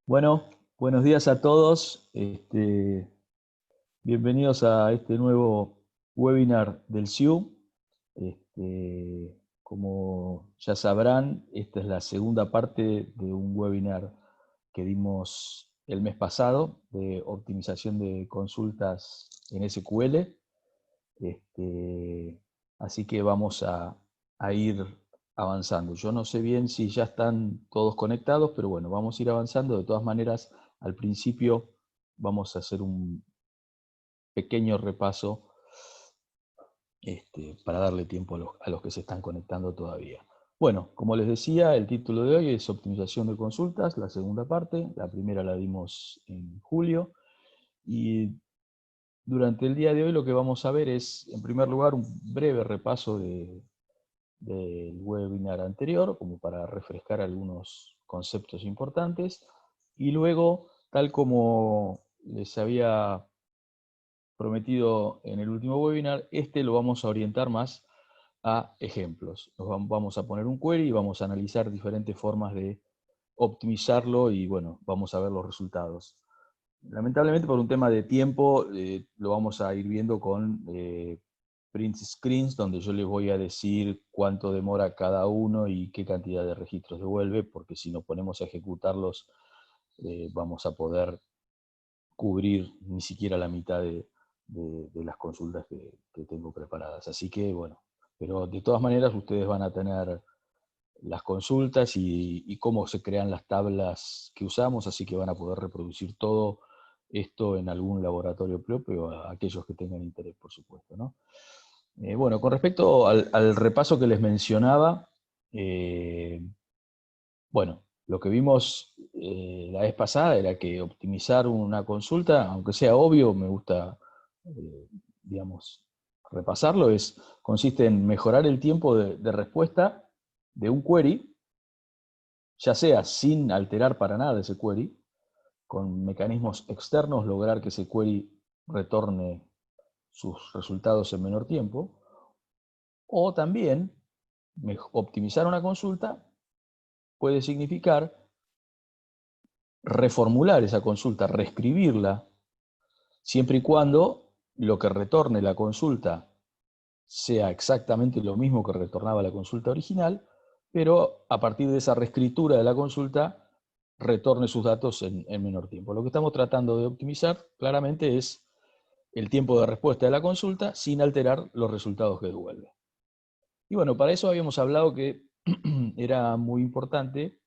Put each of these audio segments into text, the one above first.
Bueno, buenos días a todos. Bienvenidos a este nuevo webinar del SIU. Como ya sabrán, esta es la segunda parte de un webinar que dimos el mes pasado de optimización de consultas en SQL. Así que vamos a ir avanzando. Yo no sé bien si ya están todos conectados, pero bueno, vamos a ir avanzando. De todas maneras, al principio vamos a hacer un pequeño repaso para darle tiempo a los que se están conectando todavía. Bueno, como les decía, el título de hoy es Optimización de consultas, la segunda parte. La primera la dimos en julio. Y durante el día de hoy lo que vamos a ver es, en primer lugar, un breve repaso del webinar anterior, como para refrescar algunos conceptos importantes. Y luego, tal como les había prometido en el último webinar, lo vamos a orientar más a ejemplos. Vamos a poner un query y vamos a analizar diferentes formas de optimizarlo y bueno, vamos a ver los resultados. Lamentablemente por un tema de tiempo lo vamos a ir viendo con print screens, donde yo les voy a decir cuánto demora cada uno y qué cantidad de registros devuelve, porque si nos ponemos a ejecutarlos vamos a poder cubrir ni siquiera la mitad de las consultas que tengo preparadas. Así que bueno, pero de todas maneras ustedes van a tener las consultas y cómo se crean las tablas que usamos, así que van a poder reproducir todo esto en algún laboratorio propio, a aquellos que tengan interés, por supuesto, ¿no? Bueno, con respecto al repaso que les mencionaba, eh, bueno, lo que vimos la vez pasada era que optimizar una consulta, aunque sea obvio, me gusta, digamos, repasarlo, consiste en mejorar el tiempo de respuesta de un query, ya sea sin alterar para nada ese query, con mecanismos externos lograr que ese query retorne sus resultados en menor tiempo, o también optimizar una consulta puede significar reformular esa consulta, reescribirla, siempre y cuando lo que retorne la consulta sea exactamente lo mismo que retornaba la consulta original, pero a partir de esa reescritura de la consulta retorne sus datos en menor tiempo. Lo que estamos tratando de optimizar claramente es el tiempo de respuesta de la consulta sin alterar los resultados que devuelve. Y bueno, para eso habíamos hablado que era muy importante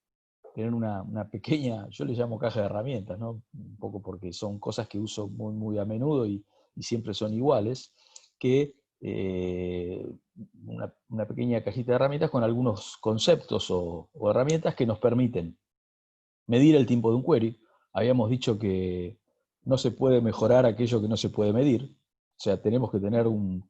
tener una pequeña, yo le llamo caja de herramientas, ¿no? Un poco porque son cosas que uso muy a menudo y siempre son iguales, que una pequeña cajita de herramientas con algunos conceptos o herramientas que nos permiten medir el tiempo de un query. Habíamos dicho que no se puede mejorar aquello que no se puede medir, o sea, tenemos que tener un,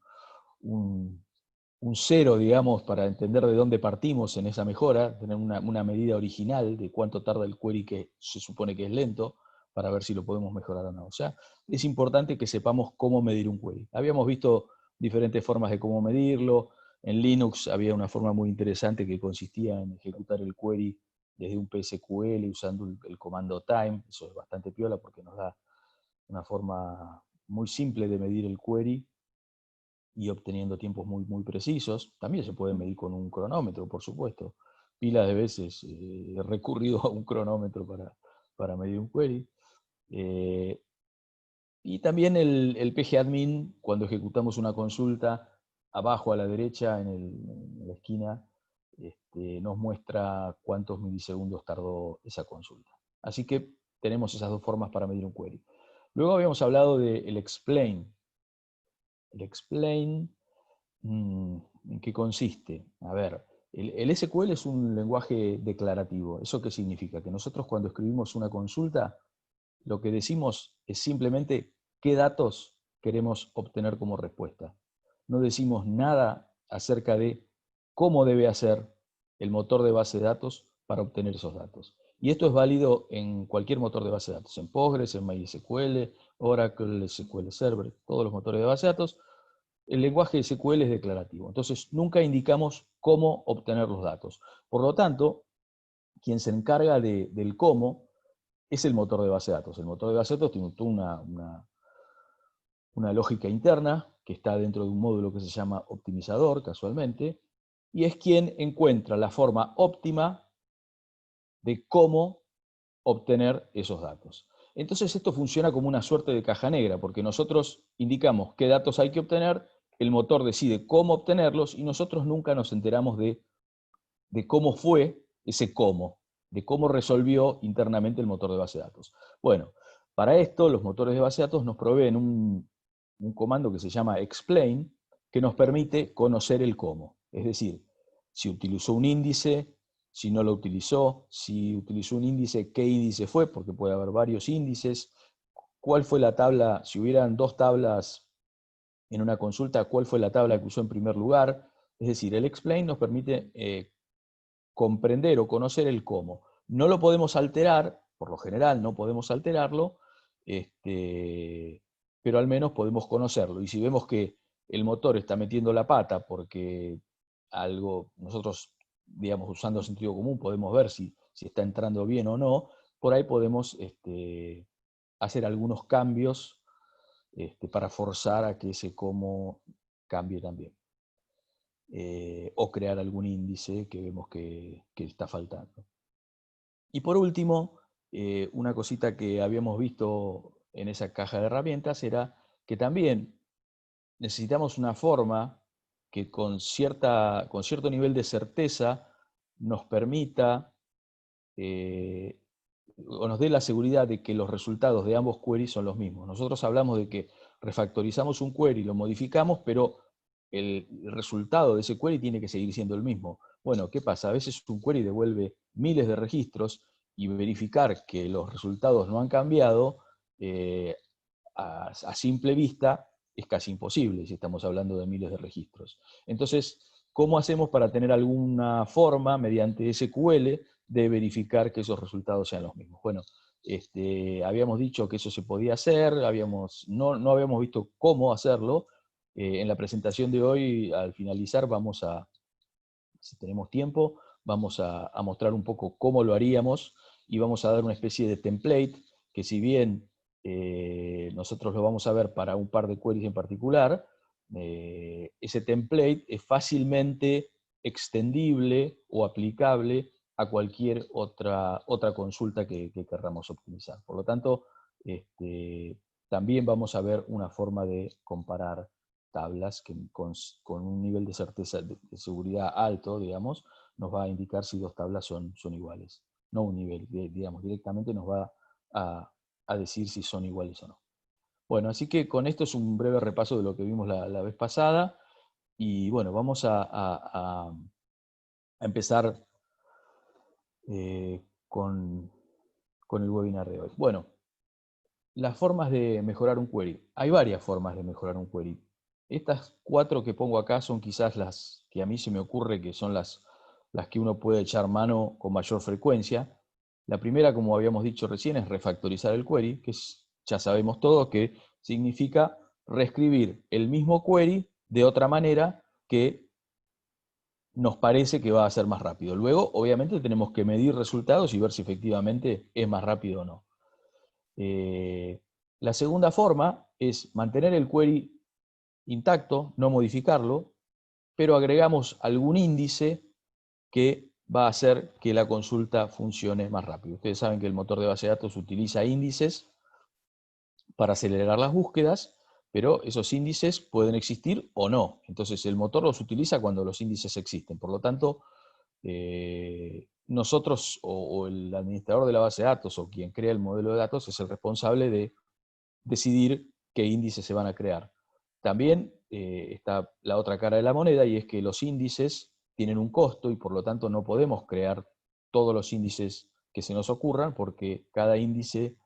un cero, digamos, para entender de dónde partimos en esa mejora, tener una medida original de cuánto tarda el query que se supone que es lento, para ver si lo podemos mejorar o no. O sea, es importante que sepamos cómo medir un query. Habíamos visto diferentes formas de cómo medirlo. En Linux había una forma muy interesante que consistía en ejecutar el query desde un PSQL usando el comando time. Eso es bastante piola porque nos da una forma muy simple de medir el query y obteniendo tiempos muy precisos. También se puede medir con un cronómetro, por supuesto. Pilas de veces he recurrido a un cronómetro para medir un query. Eh, y también el pgadmin, cuando ejecutamos una consulta, abajo a la derecha, en la esquina, nos muestra cuántos milisegundos tardó esa consulta. Así que tenemos esas dos formas para medir un query. Luego habíamos hablado del explain. El explain, ¿en qué consiste? A ver, el SQL es un lenguaje declarativo. ¿Eso qué significa? Que nosotros cuando escribimos una consulta, lo que decimos es simplemente qué datos queremos obtener como respuesta. No decimos nada acerca de cómo debe hacer el motor de base de datos para obtener esos datos. Y esto es válido en cualquier motor de base de datos, en Postgres, en MySQL, Oracle, SQL Server, todos los motores de base de datos. El lenguaje SQL es declarativo. Entonces, nunca indicamos cómo obtener los datos. Por lo tanto, quien se encarga del cómo es el motor de base de datos. El motor de base de datos tiene toda una lógica interna que está dentro de un módulo que se llama optimizador, casualmente, y es quien encuentra la forma óptima de cómo obtener esos datos. Entonces esto funciona como una suerte de caja negra, porque nosotros indicamos qué datos hay que obtener, el motor decide cómo obtenerlos y nosotros nunca nos enteramos de cómo fue ese cómo, de cómo resolvió internamente el motor de base de datos. Bueno, para esto los motores de base de datos nos proveen un comando que se llama explain, que nos permite conocer el cómo. Es decir, si utilizó un índice, si no lo utilizó, si utilizó un índice, qué índice fue, porque puede haber varios índices, cuál fue la tabla, si hubieran dos tablas en una consulta, cuál fue la tabla que usó en primer lugar. Es decir, el explain nos permite comprender o conocer el cómo. No lo podemos alterar, por lo general no podemos alterarlo, pero al menos podemos conocerlo. Y si vemos que el motor está metiendo la pata porque algo, nosotros, digamos, usando sentido común, podemos ver si está entrando bien o no, por ahí podemos hacer algunos cambios para forzar a que ese cómo cambie también. O crear algún índice que vemos que está faltando. Y por último, una cosita que habíamos visto en esa caja de herramientas era que también necesitamos una forma que con cierto nivel de certeza nos permita o nos dé la seguridad de que los resultados de ambos queries son los mismos. Nosotros hablamos de que refactorizamos un query, lo modificamos, pero el resultado de ese query tiene que seguir siendo el mismo. Bueno, ¿qué pasa? A veces un query devuelve miles de registros y verificar que los resultados no han cambiado a simple vista es casi imposible si estamos hablando de miles de registros. Entonces, ¿cómo hacemos para tener alguna forma mediante SQL de verificar que esos resultados sean los mismos? Bueno, habíamos dicho que eso se podía hacer, no habíamos visto cómo hacerlo. En la presentación de hoy, al finalizar, si tenemos tiempo, vamos a mostrar un poco cómo lo haríamos y vamos a dar una especie de template que, si bien nosotros lo vamos a ver para un par de queries en particular, ese template es fácilmente extendible o aplicable a cualquier otra consulta que querramos optimizar. Por lo tanto, también vamos a ver una forma de comparar tablas que con un nivel de certeza, de seguridad alto, digamos, nos va a indicar si dos tablas son iguales. No un nivel, digamos, directamente nos va a decir si son iguales o no. Bueno, así que con esto es un breve repaso de lo que vimos la vez pasada. Y bueno, vamos a empezar con el webinar de hoy. Bueno, las formas de mejorar un query. Hay varias formas de mejorar un query. Estas 4 que pongo acá son quizás las que a mí se me ocurre que son las que uno puede echar mano con mayor frecuencia. La primera, como habíamos dicho recién, es refactorizar el query, que ya sabemos todos que significa reescribir el mismo query de otra manera que nos parece que va a ser más rápido. Luego, obviamente, tenemos que medir resultados y ver si efectivamente es más rápido o no. La segunda forma es mantener el query intacto, no modificarlo, pero agregamos algún índice que va a hacer que la consulta funcione más rápido. Ustedes saben que el motor de base de datos utiliza índices para acelerar las búsquedas, pero esos índices pueden existir o no. Entonces el motor los utiliza cuando los índices existen. Por lo tanto, nosotros o el administrador de la base de datos o quien crea el modelo de datos es el responsable de decidir qué índices se van a crear. También está la otra cara de la moneda, y es que los índices tienen un costo y por lo tanto no podemos crear todos los índices que se nos ocurran, porque cada índice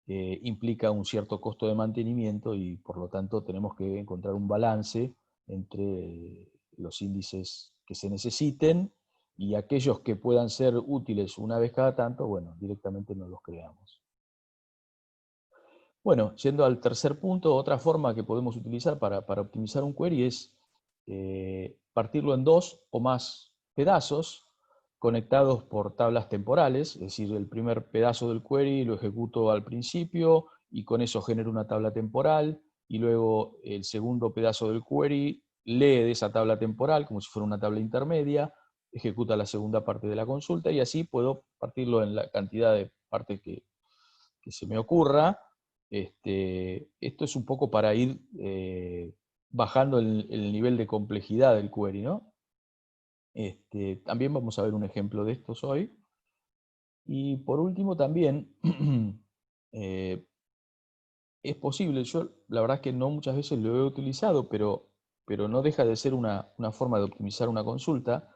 implica un cierto costo de mantenimiento y por lo tanto tenemos que encontrar un balance entre los índices que se necesiten y aquellos que puedan ser útiles una vez cada tanto, bueno, directamente no los creamos. Bueno, yendo al tercer punto, otra forma que podemos utilizar para optimizar un query es partirlo en 2 o más pedazos conectados por tablas temporales, es decir, el primer pedazo del query lo ejecuto al principio y con eso genero una tabla temporal, y luego el segundo pedazo del query lee de esa tabla temporal como si fuera una tabla intermedia, ejecuta la segunda parte de la consulta, y así puedo partirlo en la cantidad de partes que se me ocurra. Esto es un poco para ir bajando el nivel de complejidad del query, ¿no? También vamos a ver un ejemplo de estos hoy. Y por último también, es posible, yo la verdad es que no muchas veces lo he utilizado, pero no deja de ser una forma de optimizar una consulta.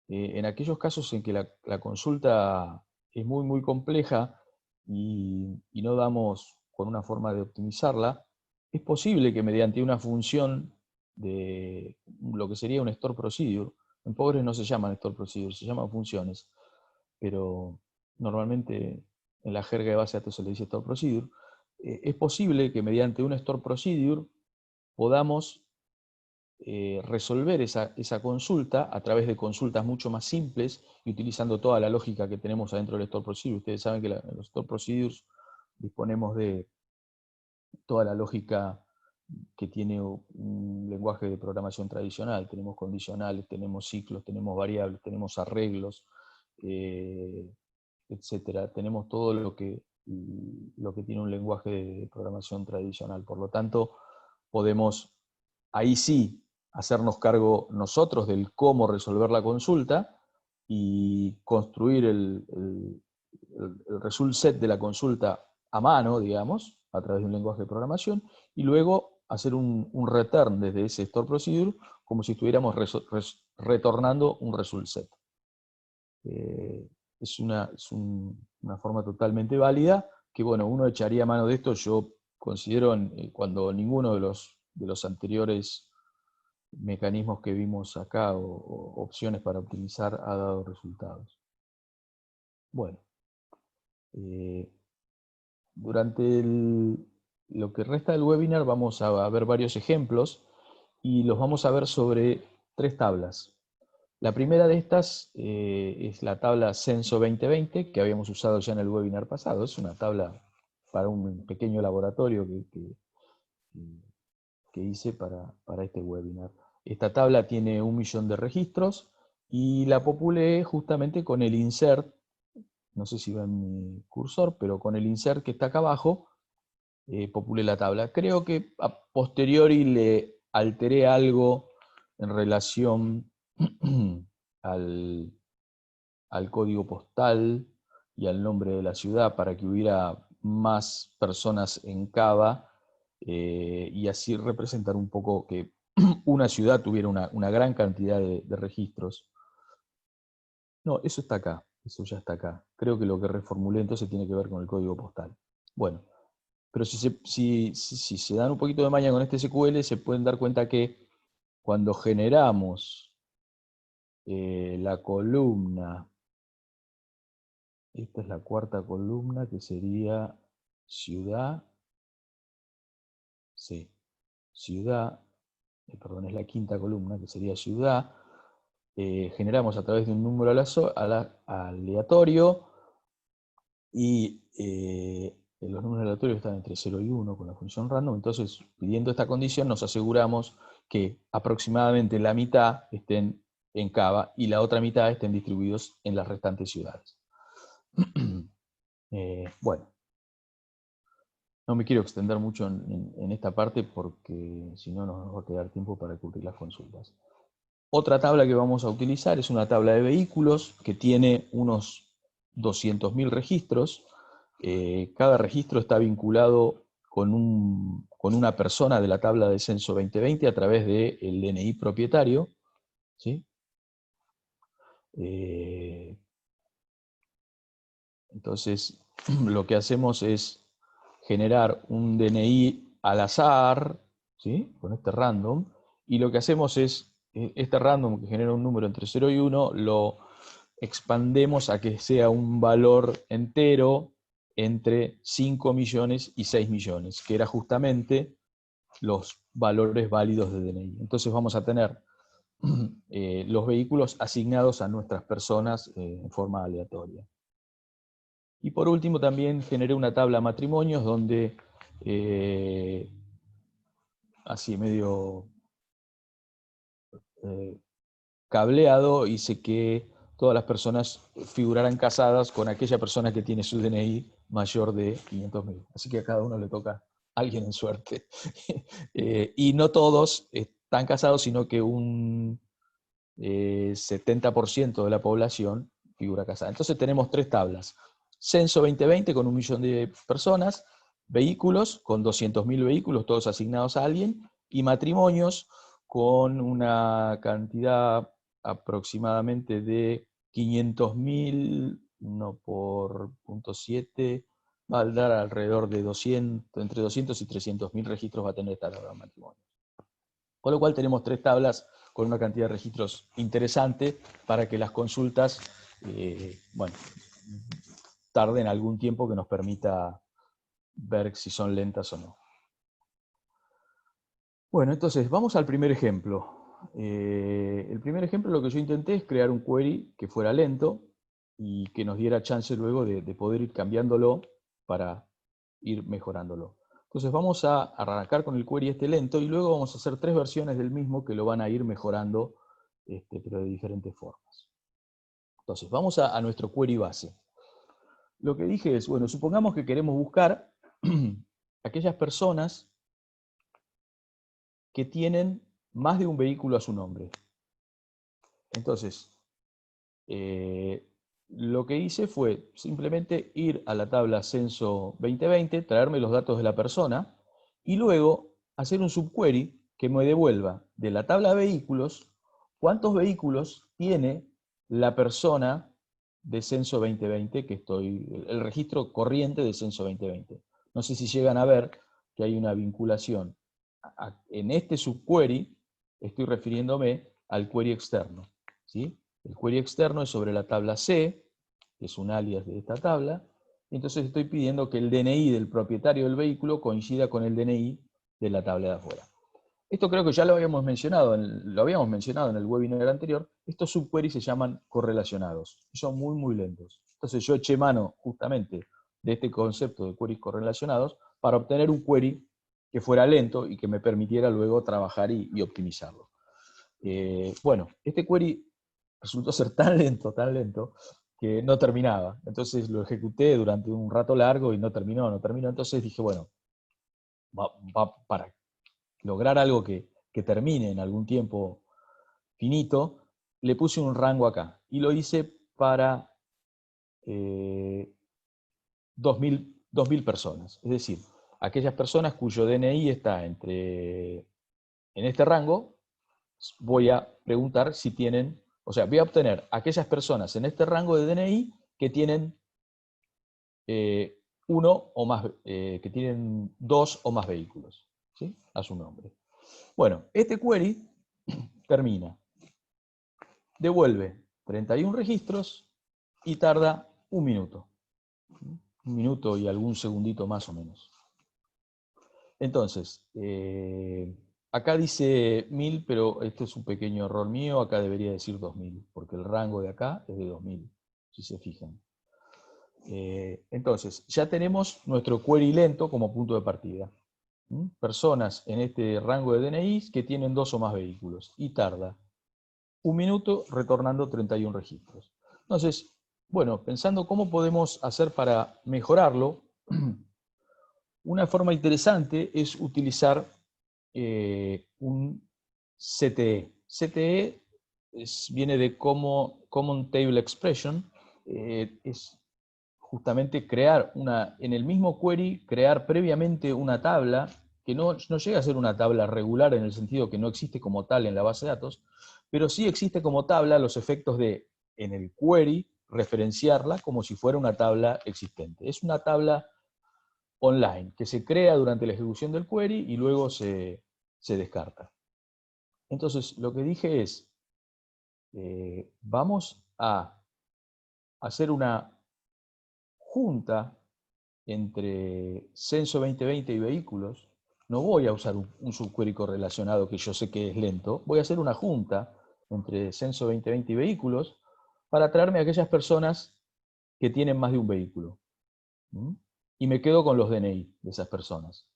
En aquellos casos en que la consulta es muy, muy compleja y no damos con una forma de optimizarla, es posible que mediante una función de lo que sería un store procedure, en Postgres no se llaman store procedure, se llaman funciones, pero normalmente en la jerga de base de datos se le dice store procedure. Es posible que mediante un store procedure podamos resolver esa consulta a través de consultas mucho más simples y utilizando toda la lógica que tenemos adentro del store procedure. Ustedes saben que en los store procedures disponemos de toda la lógica que tiene un lenguaje de programación tradicional. Tenemos condicionales, tenemos ciclos, tenemos variables, tenemos arreglos, etcétera. Tenemos todo lo que tiene un lenguaje de programación tradicional. Por lo tanto, podemos ahí sí hacernos cargo nosotros del cómo resolver la consulta y construir el result set de la consulta a mano, digamos, a través de un lenguaje de programación, y luego hacer un return desde ese store procedure como si estuviéramos retornando un result set. Es una forma totalmente válida, que bueno, uno echaría mano de esto, yo considero, cuando ninguno de los anteriores mecanismos que vimos acá o opciones para optimizar ha dado resultados. Bueno, durante lo que resta del webinar vamos a ver varios ejemplos y los vamos a ver sobre 3 tablas. La primera de estas es la tabla Censo 2020, que habíamos usado ya en el webinar pasado. Es una tabla para un pequeño laboratorio que hice para este webinar. Esta tabla tiene 1 millón de registros y la populé justamente con el insert, no sé si ven mi cursor, pero con el insert que está acá abajo, populé la tabla. Creo que a posteriori le alteré algo en relación al código postal y al nombre de la ciudad para que hubiera más personas en Cava, y así representar un poco que una ciudad tuviera una gran cantidad de registros. No, eso está acá, eso ya está acá. Creo que lo que reformulé entonces tiene que ver con el código postal. Bueno, pero si se dan un poquito de maña con este SQL, se pueden dar cuenta que cuando generamos la columna, esta es la cuarta columna, que sería ciudad, sí, ciudad, perdón, es la quinta columna, que sería ciudad. Generamos a través de un número aleatorio, y los números aleatorios están entre 0 y 1 con la función random. Entonces, pidiendo esta condición, nos aseguramos que aproximadamente la mitad estén en Cava y la otra mitad estén distribuidos en las restantes ciudades. Bueno, no me quiero extender mucho en esta parte porque si no nos va a quedar tiempo para cubrir las consultas. Otra tabla que vamos a utilizar es una tabla de vehículos que tiene unos 200.000 registros. Cada registro está vinculado con una persona de la tabla de censo 2020 a través del DNI propietario, ¿sí? Entonces, lo que hacemos es generar un DNI al azar, ¿sí? Con este random, y lo que hacemos es, este random que genera un número entre 0 y 1, lo expandemos a que sea un valor entero entre 5 millones y 6 millones, que era justamente los valores válidos de DNI. Entonces vamos a tener los vehículos asignados a nuestras personas en forma aleatoria. Y por último también generé una tabla matrimonios donde, así medio cableado, hice que todas las personas figuraran casadas con aquella persona que tiene su DNI mayor de 500.000. Así que a cada uno le toca a alguien en suerte. Y no todos están casados, sino que un 70% de la población figura casada. Entonces tenemos tres tablas. Censo 2020 con 1 millón de personas, vehículos con 200.000 vehículos, todos asignados a alguien, y matrimonios con una cantidad aproximadamente de 500.000, no por 0.7, va a dar alrededor de 200, entre 200 y 300.000 registros va a tener esta tabla de matrimonio. Con lo cual tenemos tres tablas con una cantidad de registros interesante para que las consultas, bueno, tarden algún tiempo que nos permita ver si son lentas o no. Bueno, entonces vamos al primer ejemplo. El primer ejemplo lo que yo intenté es crear un query que fuera lento y que nos diera chance luego de poder ir cambiándolo para ir mejorándolo. Entonces vamos a arrancar con el query este lento y luego vamos a hacer 3 versiones del mismo que lo van a ir mejorando, pero de diferentes formas. Entonces vamos a nuestro query base. Lo que dije es, bueno, supongamos que queremos buscar aquellas personas que tienen más de un vehículo a su nombre. Entonces, lo que hice fue simplemente ir a la tabla Censo 2020, traerme los datos de la persona y luego hacer un subquery que me devuelva de la tabla de vehículos cuántos vehículos tiene la persona de Censo 2020 que el registro corriente de Censo 2020. No sé si llegan a ver que hay una vinculación. En este subquery estoy refiriéndome al query externo, ¿sí? El query externo es sobre la tabla C, que es un alias de esta tabla, y entonces estoy pidiendo que el DNI del propietario del vehículo coincida con el DNI de la tabla de afuera. Esto creo que ya lo habíamos mencionado en el webinar anterior. Estos subqueries se llaman correlacionados, y son muy, muy lentos. Entonces yo eché mano justamente de este concepto de queries correlacionados para obtener un query que fuera lento y que me permitiera luego trabajar y optimizarlo. Bueno, este query resultó ser tan lento, que no terminaba. Entonces lo ejecuté durante un rato largo y no terminó. Entonces dije, bueno, para lograr algo que termine en algún tiempo finito, le puse un rango acá. Y lo hice para 2.000 personas. Es decir, aquellas personas cuyo DNI está en este rango, voy a preguntar si tienen, o sea, voy a obtener aquellas personas en este rango de DNI que tienen uno o más, que tienen 2 o más vehículos, ¿sí? A su nombre. Bueno, este query termina, devuelve 31 registros y tarda 1 minuto. 1 minuto y algún segundito más o menos. Entonces, acá dice 1000, pero este es un pequeño error mío, acá debería decir 2000, porque el rango de acá es de 2000, si se fijan. Entonces, ya tenemos nuestro query lento como punto de partida. Personas en este rango de DNI que tienen 2 o más vehículos, y tarda 1 minuto retornando 31 registros. Entonces, bueno, pensando cómo podemos hacer para mejorarlo, una forma interesante es utilizar un CTE. CTE viene de Common Table Expression, es justamente crear en el mismo query, crear previamente una tabla que no llega a ser una tabla regular en el sentido que no existe como tal en la base de datos, pero sí existe como tabla los efectos de, en el query, referenciarla como si fuera una tabla existente. Es una tabla online que se crea durante la ejecución del query y luego se descarta. Entonces, lo que dije es, vamos a hacer una junta entre Censo 2020 y vehículos. No voy a usar un subquery correlacionado que yo sé que es lento, voy a hacer una junta entre Censo 2020 y vehículos para traerme a aquellas personas que tienen más de un vehículo. ¿Mm? Y me quedo con los DNI de esas personas.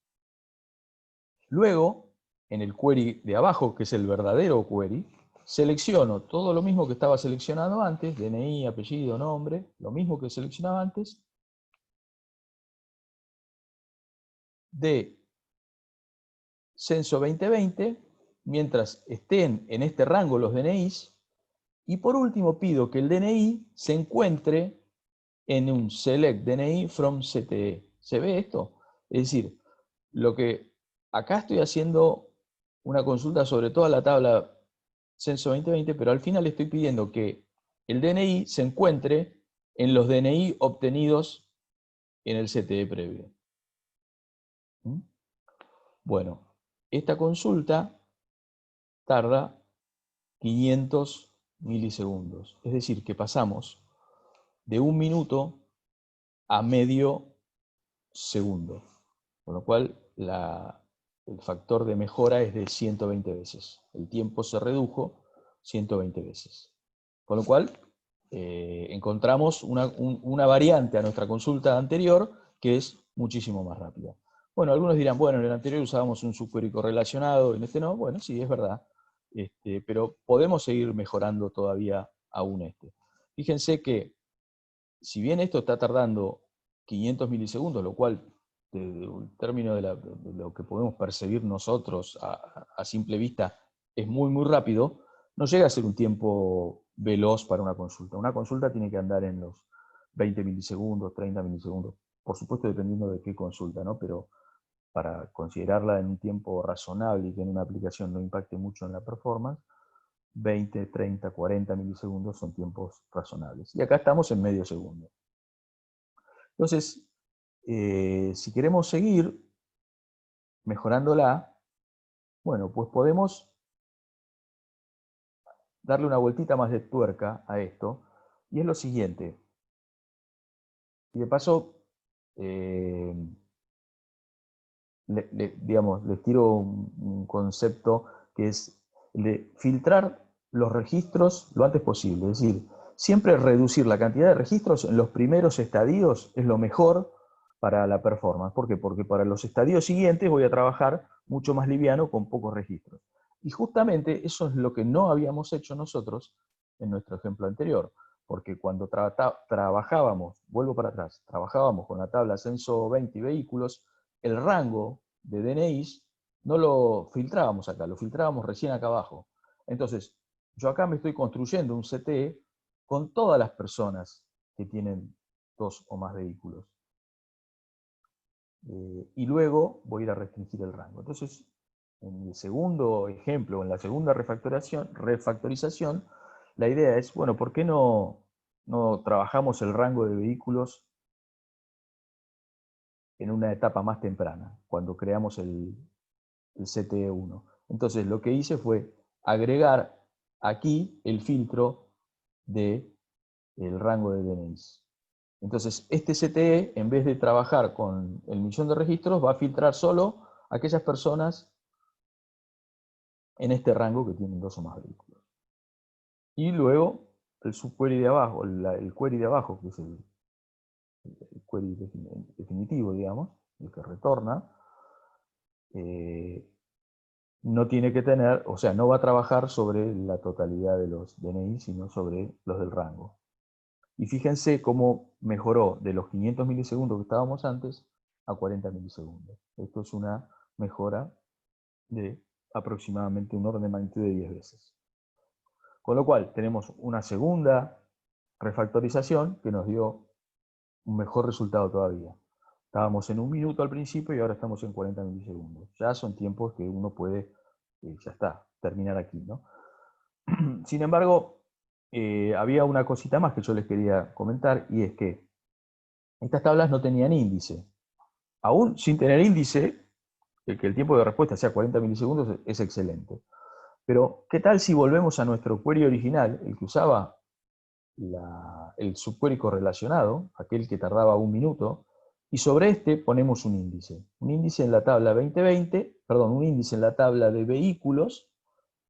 Luego, en el query de abajo, que es el verdadero query, selecciono todo lo mismo que estaba seleccionado antes, DNI, apellido, nombre, lo mismo que seleccionaba antes, de Censo 2020, mientras estén en este rango los DNIs, y por último pido que el DNI se encuentre en un Select DNI from CTE. ¿Se ve esto? Es decir, lo que acá estoy haciendo una consulta sobre toda la tabla Censo 2020, pero al final estoy pidiendo que el DNI se encuentre en los DNI obtenidos en el CTE previo. ¿Mm? Bueno, esta consulta tarda 500 milisegundos. Es decir, que pasamos de 1 minuto a medio segundo. Con lo cual, el factor de mejora es de 120 veces. El tiempo se redujo 120 veces. Con lo cual, encontramos una variante a nuestra consulta anterior que es muchísimo más rápida. Bueno, algunos dirán, bueno, en el anterior usábamos un subquery correlacionado, en este no. Bueno, sí, es verdad. Pero podemos seguir mejorando todavía aún este. Fíjense que, si bien esto está tardando 500 milisegundos, lo cual, desde el término de lo que podemos percibir nosotros a simple vista, es muy, muy rápido, no llega a ser un tiempo veloz para una consulta. Una consulta tiene que andar en los 20 milisegundos, 30 milisegundos, por supuesto dependiendo de qué consulta, ¿no? Pero para considerarla en un tiempo razonable y que en una aplicación no impacte mucho en la performance, 20, 30, 40 milisegundos son tiempos razonables. Y acá estamos en medio segundo. Entonces, si queremos seguir mejorándola, bueno, pues podemos darle una vueltita más de tuerca a esto, y es lo siguiente. Y de paso, digamos, les tiro un concepto que es el de filtrar los registros lo antes posible. Es decir, siempre reducir la cantidad de registros en los primeros estadios es lo mejor para la performance. ¿Por qué? Porque para los estadios siguientes voy a trabajar mucho más liviano con pocos registros. Y justamente eso es lo que no habíamos hecho nosotros en nuestro ejemplo anterior. Porque cuando trabajábamos, vuelvo para atrás, trabajábamos con la tabla Censo 20 y vehículos, el rango de DNIs no lo filtrábamos acá, lo filtrábamos recién acá abajo. Entonces, yo acá me estoy construyendo un CTE con todas las personas que tienen 2 o más vehículos. Y luego voy a ir a restringir el rango. Entonces, en el segundo ejemplo, en la segunda refactorización, la idea es, bueno, ¿por qué no trabajamos el rango de vehículos en una etapa más temprana, cuando creamos el CTE1? Entonces lo que hice fue agregar aquí el filtro del rango de DNIs. Entonces este CTE, en vez de trabajar con el millón de registros, va a filtrar solo a aquellas personas en este rango que tienen 2 o más vehículos. Y luego el subquery de abajo, el query de abajo, que es el query definitivo, digamos, el que retorna, no tiene que tener, o sea, no va a trabajar sobre la totalidad de los DNI, sino sobre los del rango. Y fíjense cómo mejoró de los 500 milisegundos que estábamos antes a 40 milisegundos. Esto es una mejora de aproximadamente un orden de magnitud de 10 veces. Con lo cual, tenemos una segunda refactorización que nos dio un mejor resultado todavía. Estábamos en 1 minuto al principio y ahora estamos en 40 milisegundos. Ya son tiempos que uno puede, ya está, terminar aquí, ¿no? Sin embargo, había una cosita más que yo les quería comentar, y es que estas tablas no tenían índice. Aún sin tener índice, que el tiempo de respuesta sea 40 milisegundos es excelente. Pero, ¿qué tal si volvemos a nuestro query original, el que usaba el subquery correlacionado, aquel que tardaba 1 minuto, y sobre este ponemos un índice? Un índice en la tabla 2020, perdón, un índice en la tabla de vehículos,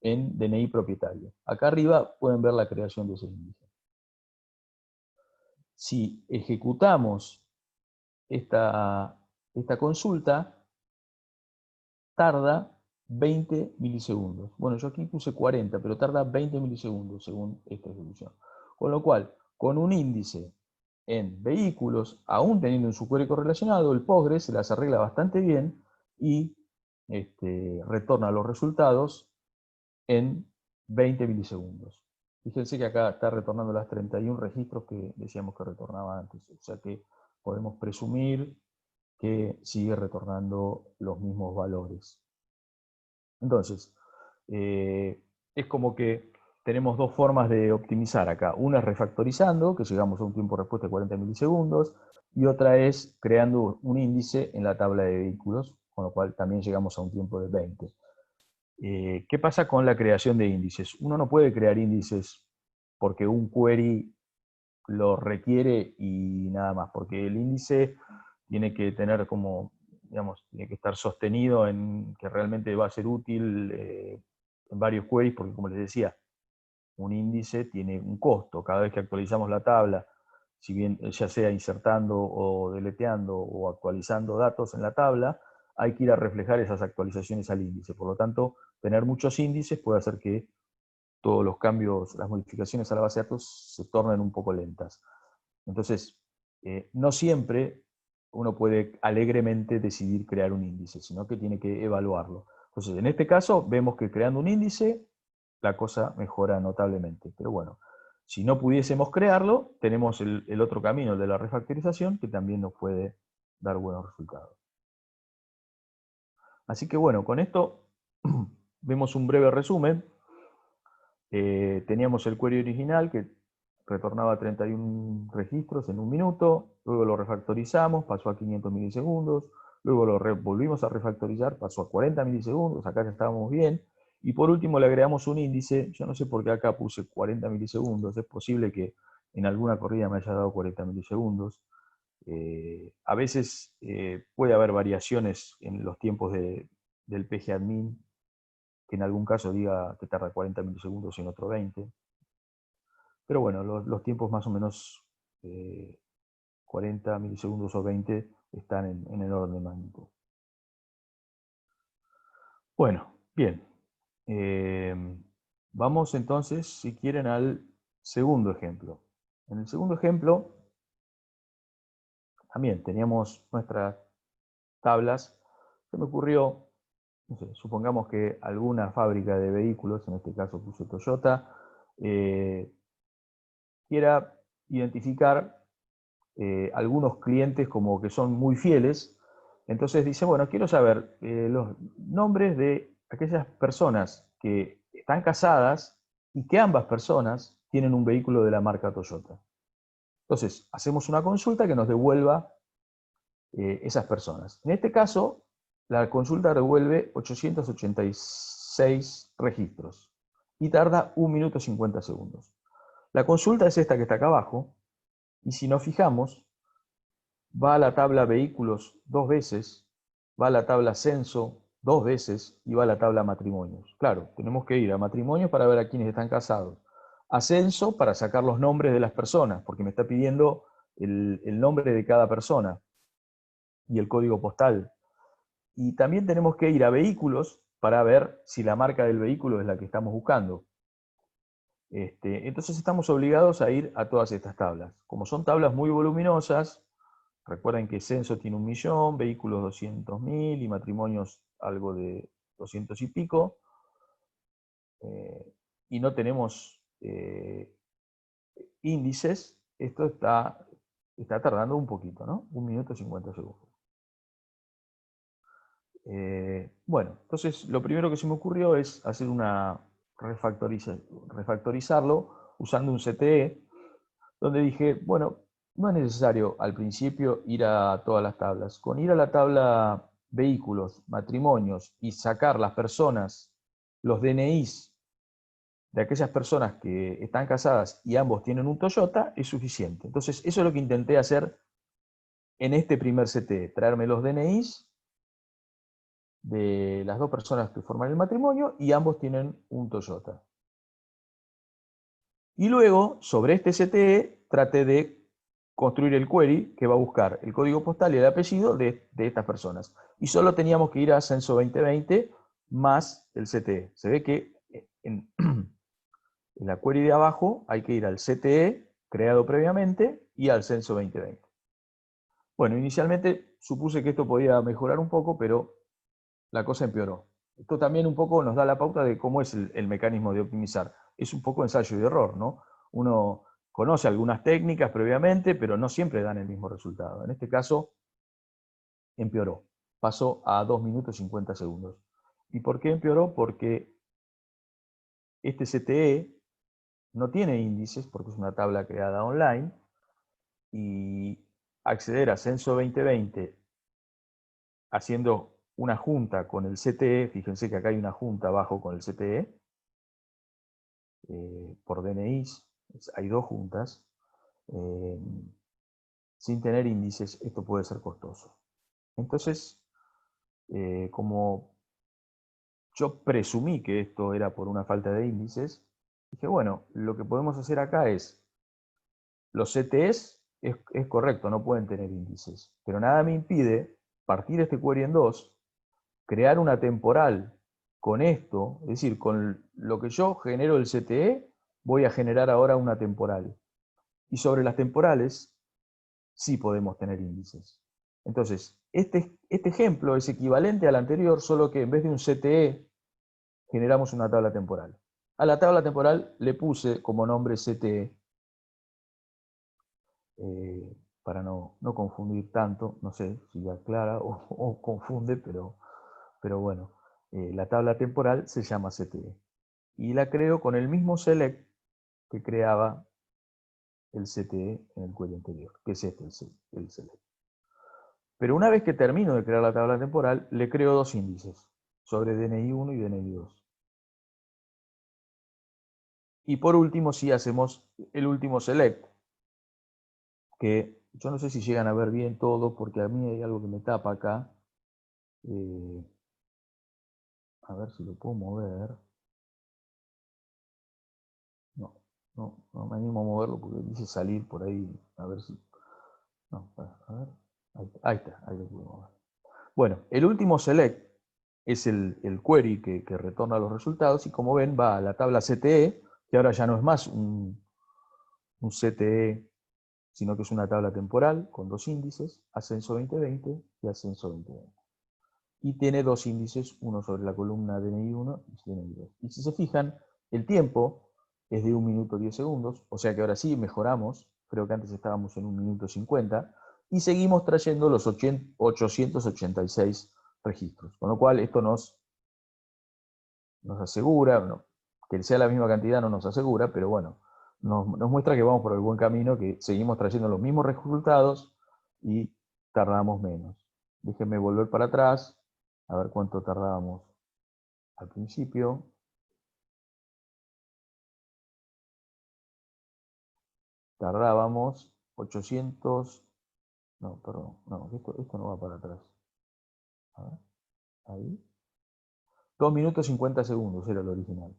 en DNI propietario. Acá arriba pueden ver la creación de ese índice. Si ejecutamos esta consulta, tarda 20 milisegundos. Bueno, yo aquí puse 40, pero tarda 20 milisegundos según esta ejecución. Con lo cual, con un índice en vehículos, aún teniendo un subquery correlacionado, el Postgres se las arregla bastante bien y retorna los resultados en 20 milisegundos. Fíjense que acá está retornando las 31 registros que decíamos que retornaba antes. O sea que podemos presumir que sigue retornando los mismos valores. Entonces, es como que tenemos dos formas de optimizar acá. Una es refactorizando, que llegamos a un tiempo de respuesta de 40 milisegundos, y otra es creando un índice en la tabla de vehículos, con lo cual también llegamos a un tiempo de 20. ¿Qué pasa con la creación de índices? Uno no puede crear índices porque un query lo requiere y nada más, porque el índice tiene que tener como, digamos, tiene que estar sostenido en que realmente va a ser útil en varios queries, porque como les decía, un índice tiene un costo. Cada vez que actualizamos la tabla, si bien ya sea insertando o deleteando o actualizando datos en la tabla, hay que ir a reflejar esas actualizaciones al índice. Por lo tanto, tener muchos índices puede hacer que todos los cambios, las modificaciones a la base de datos se tornen un poco lentas. Entonces, no siempre uno puede alegremente decidir crear un índice, sino que tiene que evaluarlo. Entonces, en este caso, vemos que creando un índice, la cosa mejora notablemente. Pero bueno, si no pudiésemos crearlo, tenemos el otro camino, el de la refactorización, que también nos puede dar buenos resultados. Así que bueno, con esto vemos un breve resumen. Teníamos el query original que retornaba 31 registros en un minuto, luego lo refactorizamos, pasó a 500 milisegundos, luego lo volvimos a refactorizar, pasó a 40 milisegundos, acá ya estábamos bien, y por último le agregamos un índice. Yo no sé por qué acá puse 40 milisegundos, es posible que en alguna corrida me haya dado 40 milisegundos. A veces puede haber variaciones en los tiempos del pgadmin, que en algún caso diga que tarda 40 milisegundos y en otro 20. Pero bueno, los tiempos más o menos 40 milisegundos o 20 están en el orden de magnitud. Bueno, bien. Vamos entonces, si quieren, al segundo ejemplo. En el segundo ejemplo, también teníamos nuestras tablas. Se me ocurrió, no sé, supongamos que alguna fábrica de vehículos, en este caso puse Toyota, quiera identificar algunos clientes como que son muy fieles. Entonces dice, bueno, quiero saber los nombres de aquellas personas que están casadas y que ambas personas tienen un vehículo de la marca Toyota. Entonces, hacemos una consulta que nos devuelva esas personas. En este caso, la consulta devuelve 886 registros y tarda 1 minuto 50 segundos. La consulta es esta que está acá abajo, y si nos fijamos, va a la tabla vehículos 2 veces, va a la tabla censo 2 veces y va a la tabla matrimonios. Claro, tenemos que ir a matrimonios para ver a quienes están casados, a censo para sacar los nombres de las personas, porque me está pidiendo el nombre de cada persona y el código postal. Y también tenemos que ir a vehículos para ver si la marca del vehículo es la que estamos buscando. Entonces estamos obligados a ir a todas estas tablas. Como son tablas muy voluminosas, recuerden que censo tiene 1 millón, vehículos 200.000 y matrimonios algo de 200 y pico, y no tenemos índices. Esto está tardando un poquito, ¿no? 1 minuto 50 segundos. Bueno, entonces lo primero que se me ocurrió es hacer una refactorizarlo usando un CTE, donde dije, bueno, no es necesario al principio ir a todas las tablas. Con ir a la tabla vehículos, matrimonios y sacar las personas, los DNIs de aquellas personas que están casadas y ambos tienen un Toyota, es suficiente. Entonces, eso es lo que intenté hacer en este primer CTE, traerme los DNIs de las dos personas que forman el matrimonio y ambos tienen un Toyota. Y luego, sobre este CTE, trate de construir el query que va a buscar el código postal y el apellido de estas personas. Y solo teníamos que ir a Censo 2020 más el CTE. Se ve que en la query de abajo hay que ir al CTE creado previamente y al Censo 2020. Bueno, inicialmente supuse que esto podía mejorar un poco, pero la cosa empeoró. Esto también un poco nos da la pauta de cómo es el mecanismo de optimizar. Es un poco ensayo y error, ¿no? Uno conoce algunas técnicas previamente, pero no siempre dan el mismo resultado. En este caso, empeoró. Pasó a 2 minutos 50 segundos. ¿Y por qué empeoró? Porque este CTE no tiene índices, porque es una tabla creada online, y acceder a Censo 2020 haciendo una junta con el CTE, fíjense que acá hay una junta abajo con el CTE, por DNIs, hay dos juntas, sin tener índices, esto puede ser costoso. Entonces, como yo presumí que esto era por una falta de índices, dije, bueno, lo que podemos hacer acá es, los CTEs es correcto, no pueden tener índices, pero nada me impide partir este query en dos, crear una temporal con esto, es decir, con lo que yo genero el CTE, voy a generar ahora una temporal. Y sobre las temporales, sí podemos tener índices. Entonces, este ejemplo es equivalente al anterior, solo que en vez de un CTE, generamos una tabla temporal. A la tabla temporal le puse como nombre CTE, para no confundir tanto, no sé si aclara o confunde, pero bueno, la tabla temporal se llama CTE. Y la creo con el mismo select que creaba el CTE en el query anterior, que es este, el select. Pero una vez que termino de crear la tabla temporal, le creo dos índices, sobre DNI1 y DNI2. Y por último, sí hacemos el último select, que yo no sé si llegan a ver bien todo, porque a mí hay algo que me tapa acá. A ver si lo puedo mover. No, no me animo a moverlo porque dice salir por ahí. A ver si... No, a ver. Ahí está, ahí lo puedo mover. Bueno, el último select es el query que retorna los resultados y como ven va a la tabla CTE, que ahora ya no es más un CTE, sino que es una tabla temporal con dos índices, ascenso 2020 y ascenso 2020. Y tiene dos índices, uno sobre la columna DNI1 y DNI2. Y si se fijan, el tiempo es de 1 minuto 10 segundos, o sea que ahora sí mejoramos, creo que antes estábamos en 1 minuto 50, y seguimos trayendo los 886 registros. Con lo cual esto nos asegura, no, que sea la misma cantidad no nos asegura, pero bueno, nos muestra que vamos por el buen camino, que seguimos trayendo los mismos resultados y tardamos menos. Déjenme volver para atrás, a ver cuánto tardábamos al principio. Tardábamos 800, no, perdón, no, esto no va para atrás. A ver, ahí. 2 minutos 50 segundos era el original.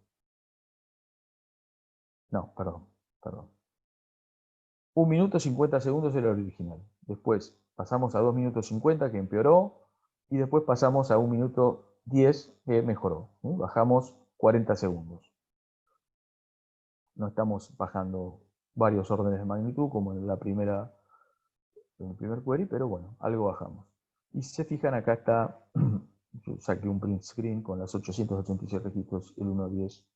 No, perdón. 1 minuto 50 segundos era el original. Después pasamos a 2 minutos 50 que empeoró y después pasamos a 1 minuto 10 que mejoró. Bajamos 40 segundos. No estamos bajando varios órdenes de magnitud como en el primer query, pero bueno, algo bajamos. Y si se fijan acá está, yo saqué un print screen con las 886 registros, el 1.10,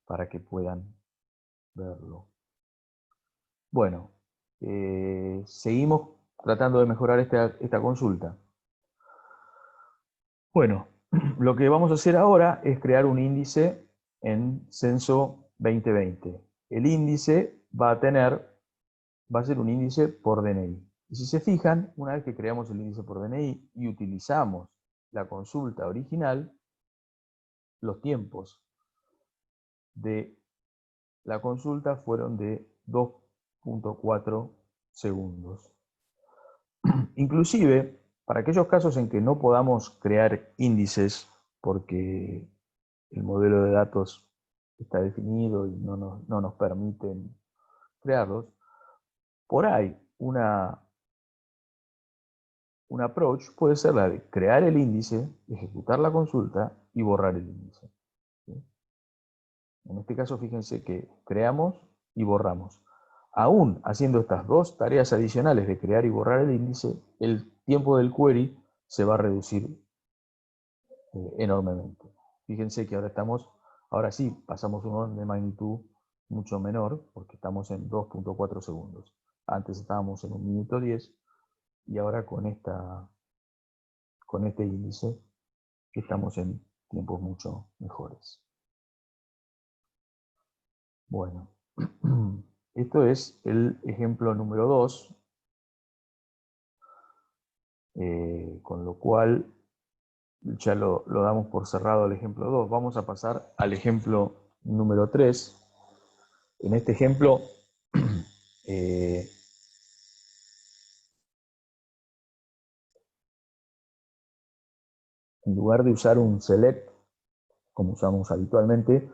para que puedan verlo. Bueno, seguimos tratando de mejorar esta consulta. Bueno, lo que vamos a hacer ahora es crear un índice en Censo 2020. El índice va a ser un índice por DNI. Y si se fijan, una vez que creamos el índice por DNI y utilizamos la consulta original, los tiempos de la consulta fueron de 2.4 segundos. Inclusive, Para aquellos casos en que no podamos crear índices porque el modelo de datos está definido y no nos permiten crearlos, por ahí un approach puede ser la de crear el índice, ejecutar la consulta y borrar el índice. ¿Sí? En este caso, fíjense que creamos y borramos. Aún haciendo estas dos tareas adicionales de crear y borrar el índice, el tiempo del query se va a reducir enormemente. Fíjense que ahora sí, pasamos un orden de magnitud mucho menor, porque estamos en 2.4 segundos. Antes estábamos en 1 minuto 10, y ahora con este índice estamos en tiempos mucho mejores. Bueno, esto es el ejemplo número 2, con lo cual ya lo damos por cerrado el ejemplo 2. Vamos a pasar al ejemplo número 3. En este ejemplo, en lugar de usar un select, como usamos habitualmente,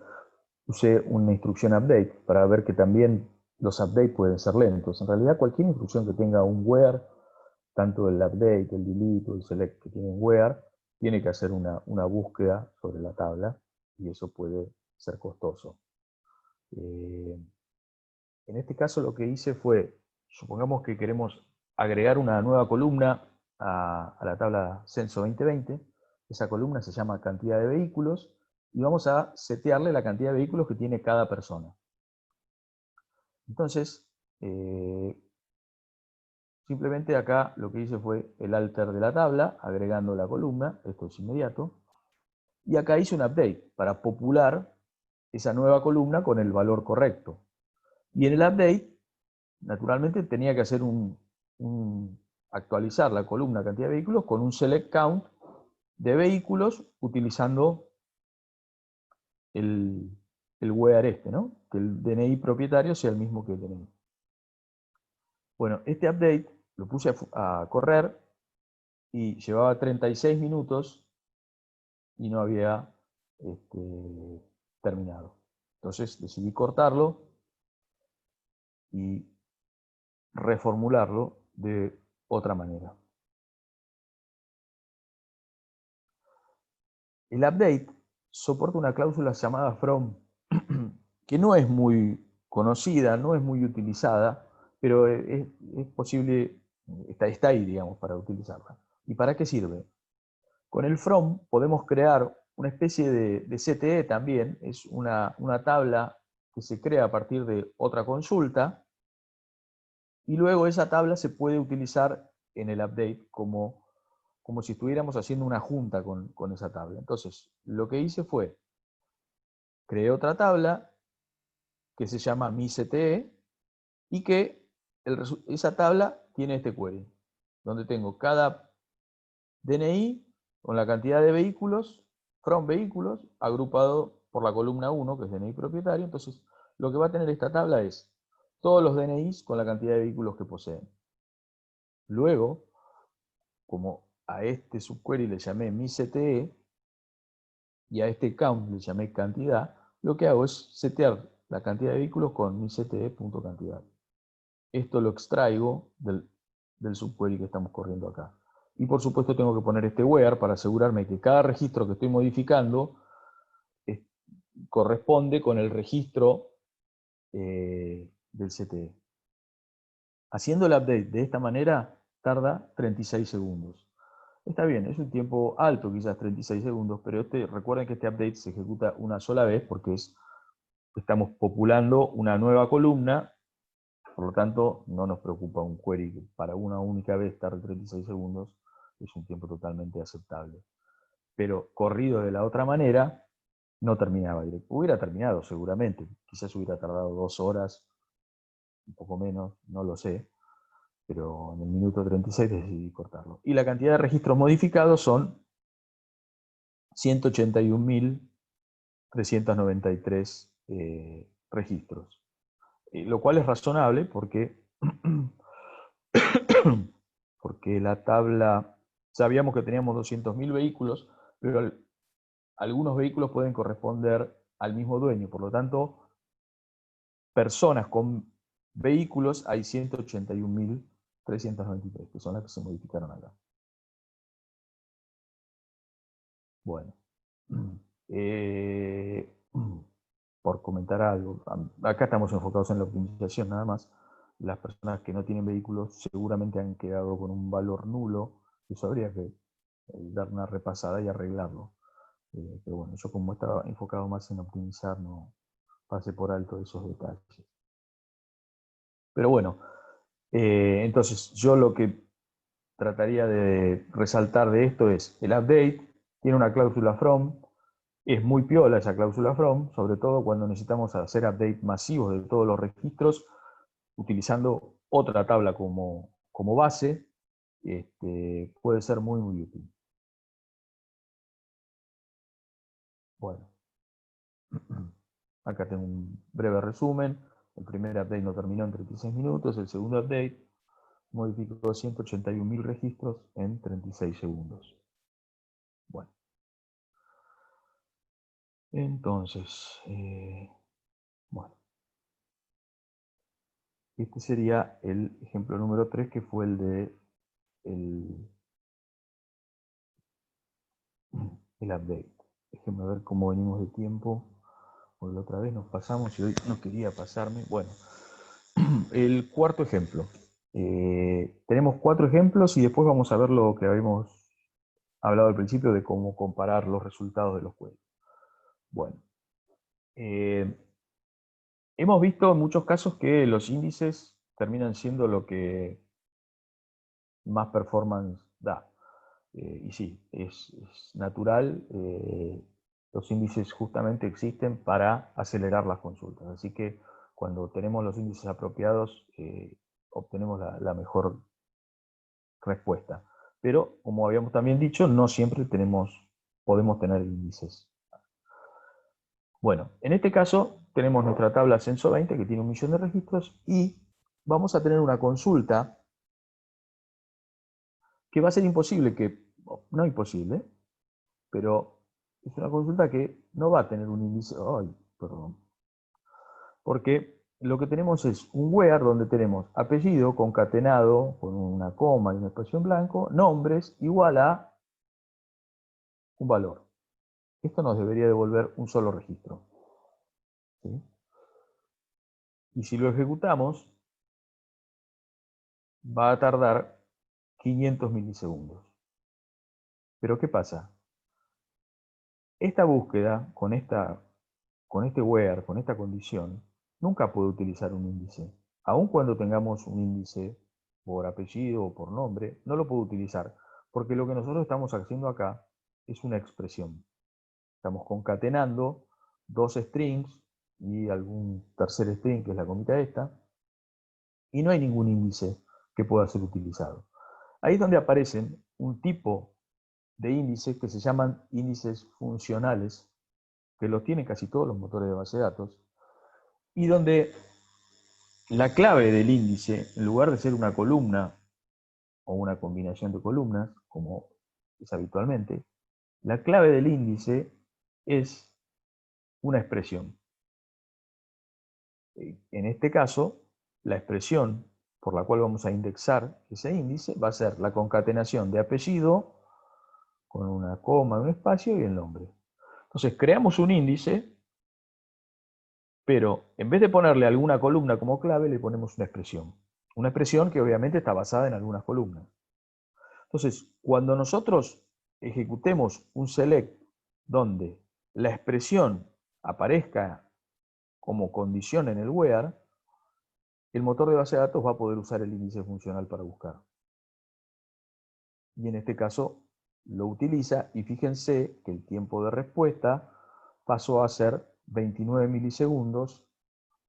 usé una instrucción update para ver que también los updates pueden ser lentos. En realidad, cualquier instrucción que tenga un where, tanto el update, el delete o el select que tienen where, tiene que hacer una búsqueda sobre la tabla, y eso puede ser costoso. En este caso lo que hice fue, supongamos que queremos agregar una nueva columna a la tabla Censo 2020. Esa columna se llama cantidad de vehículos, y vamos a setearle la cantidad de vehículos que tiene cada persona. Entonces, simplemente acá lo que hice fue el alter de la tabla, agregando la columna, esto es inmediato, y acá hice un update para popular esa nueva columna con el valor correcto. Y en el update, naturalmente, tenía que hacer actualizar la columna cantidad de vehículos con un select count de vehículos utilizando el where ¿no? Que el DNI propietario sea el mismo que el DNI. Bueno, este update lo puse a correr y llevaba 36 minutos y no había terminado. Entonces decidí cortarlo y reformularlo de otra manera. El update soporta una cláusula llamada from, que no es muy conocida, no es muy utilizada, pero es posible, está ahí, digamos, para utilizarla. ¿Y para qué sirve? Con el from podemos crear una especie de CTE también, es una tabla que se crea a partir de otra consulta, y luego esa tabla se puede utilizar en el update como si estuviéramos haciendo una junta con esa tabla. Entonces, lo que hice fue, creé otra tabla que se llama mi-CTE, y que esa tabla tiene este query, donde tengo cada DNI con la cantidad de vehículos, from vehículos, agrupado por la columna 1, que es DNI propietario. Entonces, lo que va a tener esta tabla es todos los DNIs con la cantidad de vehículos que poseen. Luego, como a este subquery le llamé mi-CTE y a este count le llamé cantidad, lo que hago es setear la cantidad de vehículos con mi-CTE.cantidad. Esto lo extraigo del subquery que estamos corriendo acá. Y por supuesto tengo que poner este where para asegurarme que cada registro que estoy modificando corresponde con el registro del CTE. Haciendo el update de esta manera tarda 36 segundos. Está bien, es un tiempo alto, quizás 36 segundos, pero recuerden que este update se ejecuta una sola vez porque estamos populando una nueva columna. Por lo tanto, no nos preocupa un query que para una única vez tarde 36 segundos, es un tiempo totalmente aceptable. Pero corrido de la otra manera, no terminaba. Hubiera terminado seguramente, quizás hubiera tardado 2 horas, un poco menos, no lo sé, pero en el minuto 36 decidí cortarlo. Y la cantidad de registros modificados son 181.393 registros. Lo cual es razonable porque la tabla sabíamos que teníamos 200.000 vehículos, pero algunos vehículos pueden corresponder al mismo dueño. Por lo tanto, personas con vehículos hay 181.393, que son las que se modificaron acá. Bueno. Por comentar algo, acá estamos enfocados en la optimización nada más. Las personas que no tienen vehículos seguramente han quedado con un valor nulo. Eso habría que dar una repasada y arreglarlo. Pero bueno, yo como estaba enfocado más en optimizar, no pasé por alto esos detalles. Pero bueno, entonces yo lo que trataría de resaltar de esto es el update, tiene una cláusula from, es muy piola esa cláusula from, sobre todo cuando necesitamos hacer update masivos de todos los registros, utilizando otra tabla como base, puede ser muy, muy útil. Bueno, acá tengo un breve resumen. El primer update no terminó en 36 minutos, el segundo update modificó 181.000 registros en 36 segundos. Bueno, entonces, bueno, este sería el ejemplo número 3, que fue el de el update. Déjenme ver cómo venimos de tiempo, porque la otra vez nos pasamos y hoy no quería pasarme. Bueno, el cuarto ejemplo. Tenemos 4 ejemplos y después vamos a ver lo que habíamos hablado al principio de cómo comparar los resultados de los juegos. Bueno, hemos visto en muchos casos que los índices terminan siendo lo que más performance da. Y sí, es natural. Los índices justamente existen para acelerar las consultas. Así que cuando tenemos los índices apropiados, obtenemos la mejor respuesta. Pero, como habíamos también dicho, no siempre podemos tener índices. Bueno, en este caso tenemos nuestra tabla Censo 20 que tiene 1.000.000 de registros y vamos a tener una consulta que va a ser imposible no imposible, pero es una consulta que no va a tener un índice, perdón, porque lo que tenemos es un where donde tenemos apellido concatenado con una coma y un espacio en blanco, nombres igual a un valor. Esto nos debería devolver un solo registro. ¿Sí? Y si lo ejecutamos, va a tardar 500 milisegundos. Pero ¿qué pasa? Esta búsqueda con este where, con esta condición, nunca puede utilizar un índice. Aun cuando tengamos un índice por apellido o por nombre, no lo puede utilizar, porque lo que nosotros estamos haciendo acá es una expresión. Estamos concatenando 2 strings y algún tercer string, que es la comita esta, y no hay ningún índice que pueda ser utilizado. Ahí es donde aparecen un tipo de índices que se llaman índices funcionales, que los tienen casi todos los motores de base de datos, y donde la clave del índice, en lugar de ser una columna o una combinación de columnas, como es habitualmente, la clave del índice es una expresión. En este caso, la expresión por la cual vamos a indexar ese índice va a ser la concatenación de apellido con una coma, un espacio y el nombre. Entonces creamos un índice, pero en vez de ponerle alguna columna como clave, le ponemos una expresión. Una expresión que obviamente está basada en algunas columnas. Entonces, cuando nosotros ejecutemos un select donde la expresión aparezca como condición en el where, el motor de base de datos va a poder usar el índice funcional para buscar. Y en este caso lo utiliza y fíjense que el tiempo de respuesta pasó a ser 29 milisegundos,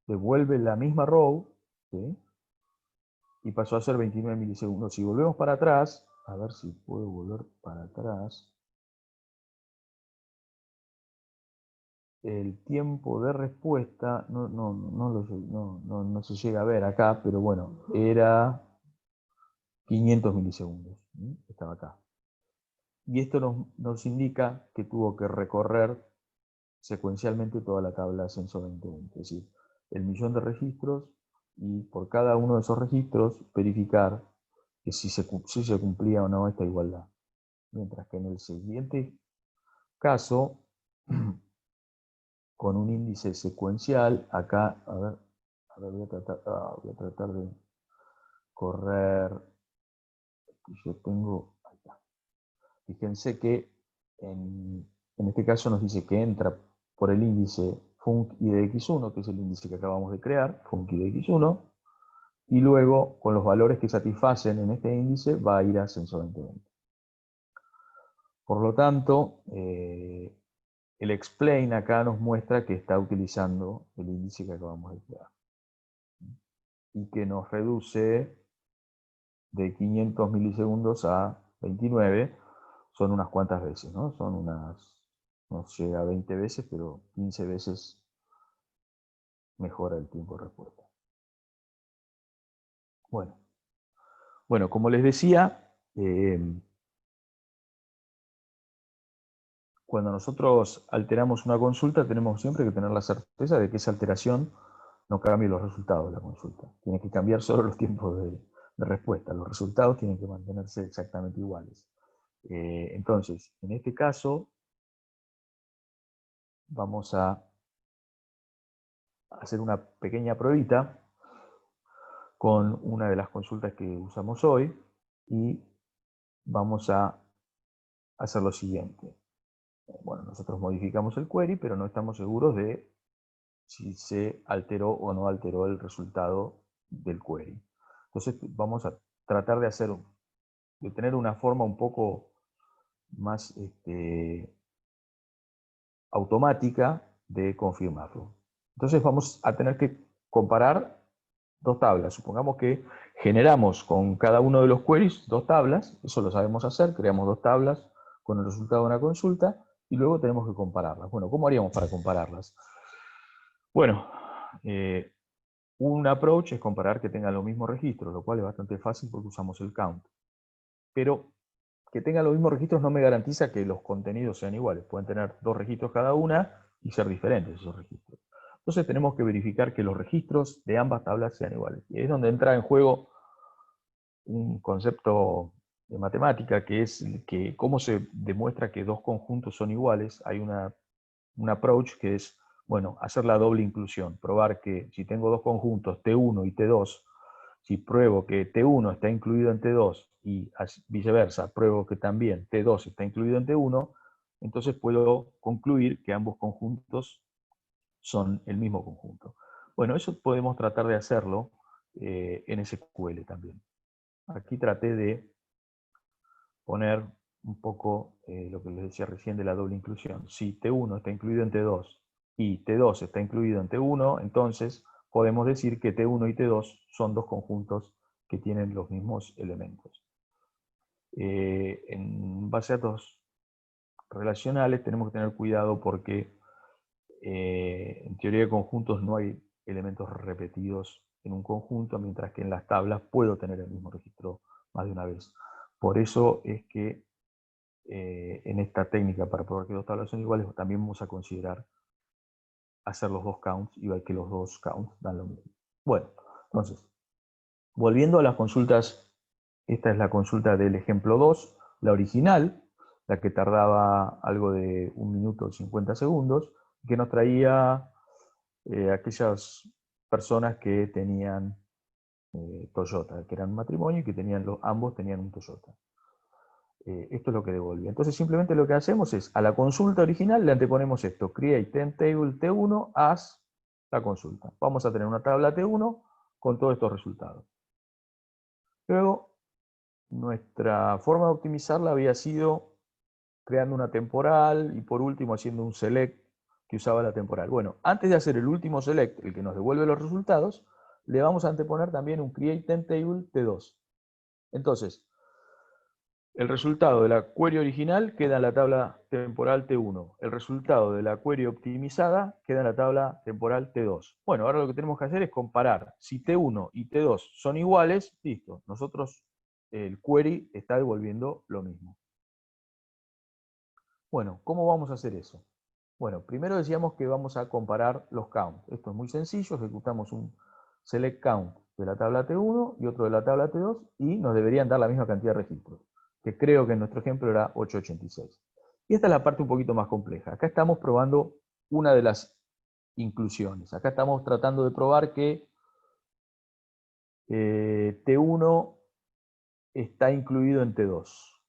devuelve la misma row, ¿sí? Y pasó a ser 29 milisegundos. Si volvemos para atrás, a ver si puedo volver para atrás, el tiempo de respuesta, no se llega a ver acá, pero bueno, era 500 milisegundos. ¿Sí? Estaba acá. Y esto nos indica que tuvo que recorrer secuencialmente toda la tabla Censo 2020, es decir, el millón de registros y por cada uno de esos registros verificar que si se cumplía o no esta igualdad. Mientras que en el siguiente caso, con un índice secuencial, acá, a ver voy a tratar de correr, yo tengo, ahí está. Fíjense que en este caso nos dice que entra por el índice FuncIDX1, que es el índice que acabamos de crear, FuncIDX1, y luego con los valores que satisfacen en este índice va a ir a Censo 2020. Por lo tanto, el explain acá nos muestra que está utilizando el índice que acabamos de crear y que nos reduce de 500 milisegundos a 29, son unas cuantas veces, ¿no? Son unas, no llega a 20 veces, pero 15 veces mejora el tiempo de respuesta. Bueno, como les decía, cuando nosotros alteramos una consulta tenemos siempre que tener la certeza de que esa alteración no cambie los resultados de la consulta. Tiene que cambiar solo los tiempos de respuesta. Los resultados tienen que mantenerse exactamente iguales. Entonces, en este caso, vamos a hacer una pequeña pruebita con una de las consultas que usamos hoy y vamos a hacer lo siguiente. Bueno, nosotros modificamos el query, pero no estamos seguros de si se alteró o no alteró el resultado del query. Entonces vamos a tratar de tener una forma un poco más automática de confirmarlo. Entonces vamos a tener que comparar dos tablas. Supongamos que generamos con cada uno de los queries dos tablas, eso lo sabemos hacer, creamos dos tablas con el resultado de una consulta y luego tenemos que compararlas. Bueno, ¿cómo haríamos para compararlas? Bueno, un approach es comparar que tengan los mismos registros, lo cual es bastante fácil porque usamos el count. Pero que tengan los mismos registros no me garantiza que los contenidos sean iguales. Pueden tener dos registros cada una y ser diferentes esos registros. Entonces tenemos que verificar que los registros de ambas tablas sean iguales. Y es donde entra en juego un concepto de matemática, que es que cómo se demuestra que dos conjuntos son iguales. Hay un approach que es, bueno, hacer la doble inclusión, probar que si tengo dos conjuntos, T1 y T2, si pruebo que T1 está incluido en T2 y viceversa, pruebo que también T2 está incluido en T1, entonces puedo concluir que ambos conjuntos son el mismo conjunto. Bueno, eso podemos tratar de hacerlo en SQL también. Aquí traté de poner un poco lo que les decía recién de la doble inclusión. Si T1 está incluido en T2 y T2 está incluido en T1, entonces podemos decir que T1 y T2 son dos conjuntos que tienen los mismos elementos. En base a datos relacionales tenemos que tener cuidado porque en teoría de conjuntos no hay elementos repetidos en un conjunto, mientras que en las tablas puedo tener el mismo registro más de una vez. Por eso es que en esta técnica para probar que dos tablas son iguales, también vamos a considerar hacer los dos counts y ver que los dos counts dan lo mismo. Bueno, entonces, volviendo a las consultas, esta es la consulta del ejemplo 2, la original, la que tardaba algo de 1 minuto y 50 segundos, que nos traía aquellas personas que tenían Toyota, que eran un matrimonio y que ambos tenían un Toyota. Esto es lo que devolvía. Entonces simplemente lo que hacemos es, a la consulta original le anteponemos esto, create table T1 as la consulta. Vamos a tener una tabla T1 con todos estos resultados. Luego, nuestra forma de optimizarla había sido creando una temporal y por último haciendo un select que usaba la temporal. Bueno, antes de hacer el último select, el que nos devuelve los resultados, le vamos a anteponer también un create table T2. Entonces, el resultado de la query original queda en la tabla temporal T1. El resultado de la query optimizada queda en la tabla temporal T2. Bueno, ahora lo que tenemos que hacer es comparar. Si T1 y T2 son iguales, listo. Nosotros, el query está devolviendo lo mismo. Bueno, ¿cómo vamos a hacer eso? Bueno, primero decíamos que vamos a comparar los counts. Esto es muy sencillo, ejecutamos un select count de la tabla T1 y otro de la tabla T2 y nos deberían dar la misma cantidad de registros, que creo que en nuestro ejemplo era 886. Y esta es la parte un poquito más compleja. Acá estamos probando una de las inclusiones. Acá estamos tratando de probar que T1 está incluido en T2.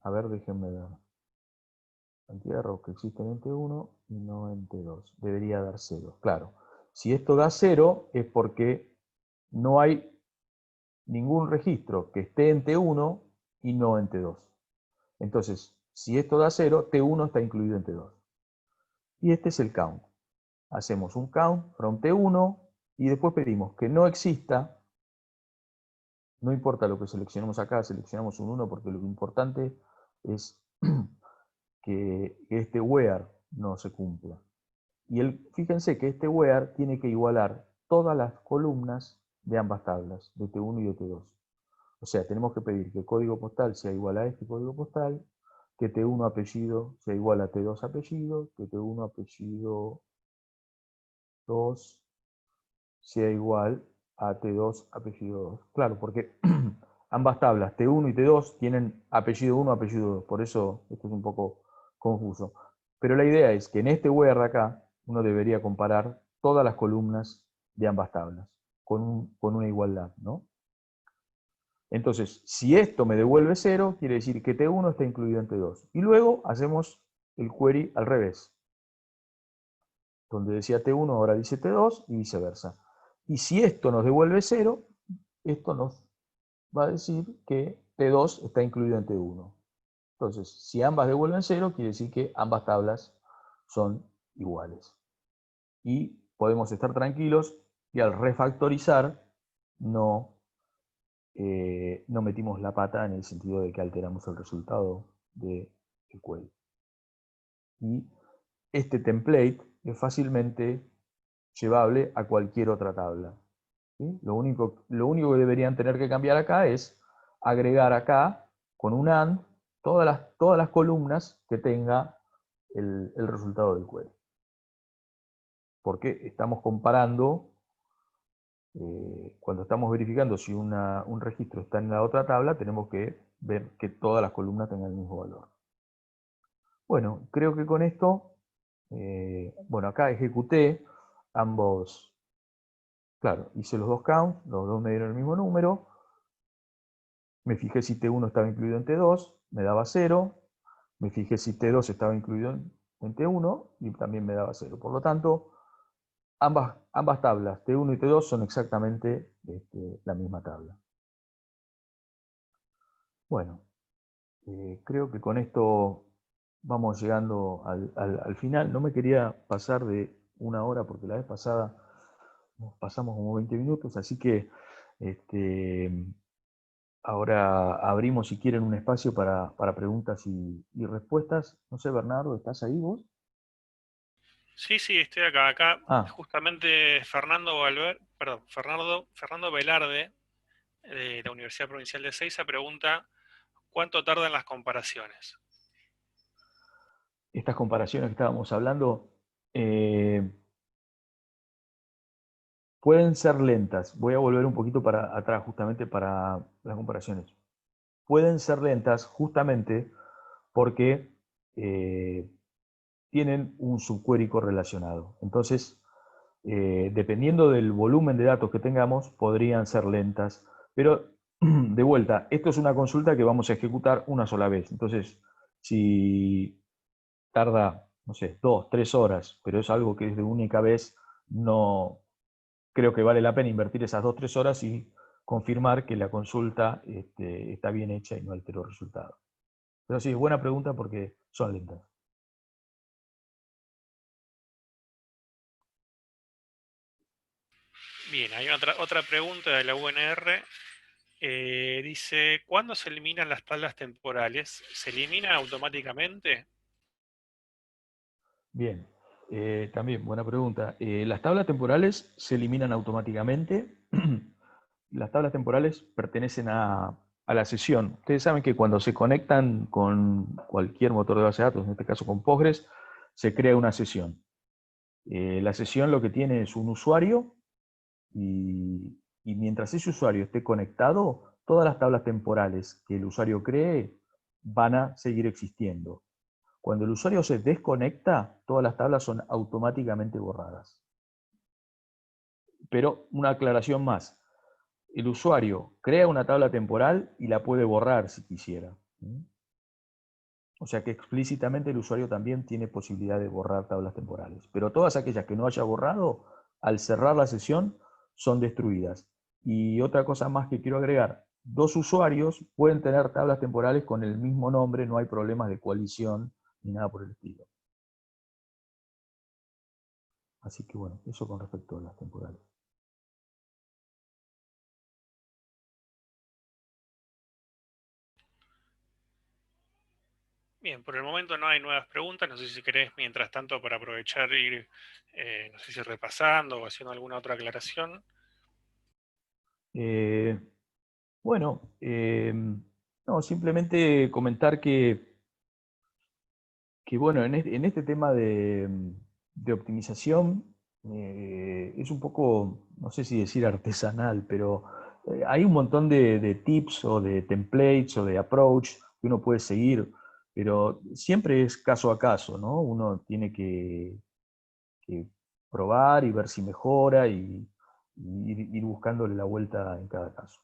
A ver, déjenme ver. Cantidad de rows que existen en T1 y no en T2. Debería dar 0. Claro, si esto da 0 es porque no hay ningún registro que esté en T1 y no en T2. Entonces, si esto da 0, T1 está incluido en T2. Y este es el count. Hacemos un count from T1 y después pedimos que no exista, no importa lo que seleccionemos acá, seleccionamos un 1 porque lo importante es que este where no se cumpla. Y fíjense que este where tiene que igualar todas las columnas de ambas tablas, de T1 y de T2. O sea, tenemos que pedir que el código postal sea igual a este código postal, que T1 apellido sea igual a T2 apellido, que T1 apellido 2 sea igual a T2 apellido 2. Claro, porque ambas tablas, T1 y T2, tienen apellido 1, apellido 2. Por eso esto es un poco confuso. Pero la idea es que en este where de acá, uno debería comparar todas las columnas de ambas tablas, con una igualdad, ¿no? Entonces, si esto me devuelve 0, quiere decir que T1 está incluido en T2. Y luego hacemos el query al revés. Donde decía T1, ahora dice T2 y viceversa. Y si esto nos devuelve 0, esto nos va a decir que T2 está incluido en T1. Entonces, si ambas devuelven 0, quiere decir que ambas tablas son iguales. Y podemos estar tranquilos que al refactorizar no metimos la pata en el sentido de que alteramos el resultado del query. Y este template es fácilmente llevable a cualquier otra tabla. ¿Sí? Lo único que deberían tener que cambiar acá es agregar acá, con un AND, todas las columnas que tenga el resultado del query. Porque estamos comparando, cuando estamos verificando si un registro está en la otra tabla, tenemos que ver que todas las columnas tengan el mismo valor. Bueno, creo que con esto, bueno, acá ejecuté ambos. Claro, hice los dos counts, los dos me dieron el mismo número. Me fijé si T1 estaba incluido en T2, me daba 0. Me fijé si T2 estaba incluido en T1 y también me daba 0. Por lo tanto, ambas tablas, T1 y T2, son exactamente la misma tabla. Bueno, creo que con esto vamos llegando al final. No me quería pasar de una hora porque la vez pasada nos pasamos como 20 minutos, así que ahora abrimos, si quieren, un espacio para preguntas y respuestas. No sé, Bernardo, ¿estás ahí vos? Sí, sí, estoy acá. Acá Ah, justamente Fernando Velarde, de la Universidad Provincial de Ezeiza, pregunta ¿cuánto tardan las comparaciones? estas comparaciones que estábamos hablando eh, pueden ser lentas. Voy a volver un poquito para atrás justamente para las comparaciones. Pueden ser lentas justamente porque tienen un subquery correlacionado. Entonces, dependiendo del volumen de datos que tengamos, podrían ser lentas. Pero, de vuelta, esto es una consulta que vamos a ejecutar una sola vez. Entonces, si tarda, no sé, 2, 3 horas, pero es algo que es de única vez, no creo que vale la pena invertir esas 2, 3 horas y confirmar que la consulta está bien hecha y no alteró el resultado. Pero sí, buena pregunta porque son lentas. Bien, hay otra pregunta de la UNR. Dice, ¿cuándo se eliminan las tablas temporales? ¿Se eliminan automáticamente? Bien, también buena pregunta. Las tablas temporales se eliminan automáticamente. Las tablas temporales pertenecen a a la sesión. Ustedes saben que cuando se conectan con cualquier motor de base de datos, en este caso con Postgres, se crea una sesión. La sesión lo que tiene es un usuario y mientras ese usuario esté conectado, todas las tablas temporales que el usuario cree van a seguir existiendo. Cuando el usuario se desconecta, todas las tablas son automáticamente borradas. Pero una aclaración más. El usuario crea una tabla temporal y la puede borrar si quisiera. O sea que explícitamente el usuario también tiene posibilidad de borrar tablas temporales. Pero todas aquellas que no haya borrado, al cerrar la sesión, son destruidas. Y otra cosa más que quiero agregar, dos usuarios pueden tener tablas temporales con el mismo nombre, no hay problemas de coalición ni nada por el estilo. Así que bueno, eso con respecto a las temporales. Bien, por el momento no hay nuevas preguntas. No sé si querés, mientras tanto, para aprovechar ir, no sé si repasando o haciendo alguna otra aclaración. Bueno, no, simplemente comentar que bueno, en este tema de optimización es un poco, no sé si decir artesanal, pero hay un montón de tips o de templates o de approach que uno puede seguir, pero siempre es caso a caso, ¿no? Uno tiene que probar y ver si mejora y ir buscándole la vuelta en cada caso.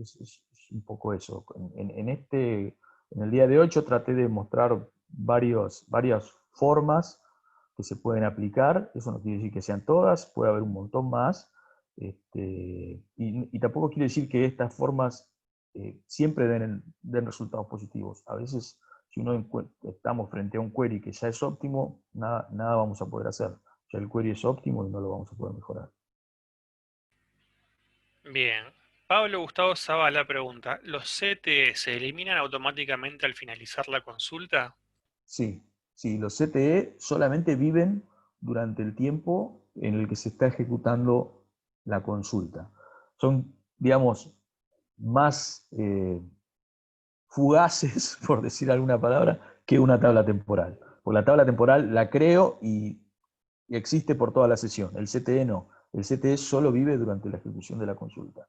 Es un poco eso. En el día de hoy yo traté de mostrar varias formas que se pueden aplicar. Eso no quiere decir que sean todas, puede haber un montón más. Y tampoco quiere decir que estas formas siempre den resultados positivos. A veces, si estamos frente a un query que ya es óptimo, nada vamos a poder hacer. Ya el query es óptimo y no lo vamos a poder mejorar. Bien. Pablo Gustavo Zavala pregunta, ¿los CTE se eliminan automáticamente al finalizar la consulta? Sí, sí, los CTE solamente viven durante el tiempo en el que se está ejecutando la consulta. Son, digamos, más fugaces, por decir alguna palabra, que una tabla temporal. Porque la tabla temporal la creo y existe por toda la sesión. El CTE no. El CTE solo vive durante la ejecución de la consulta.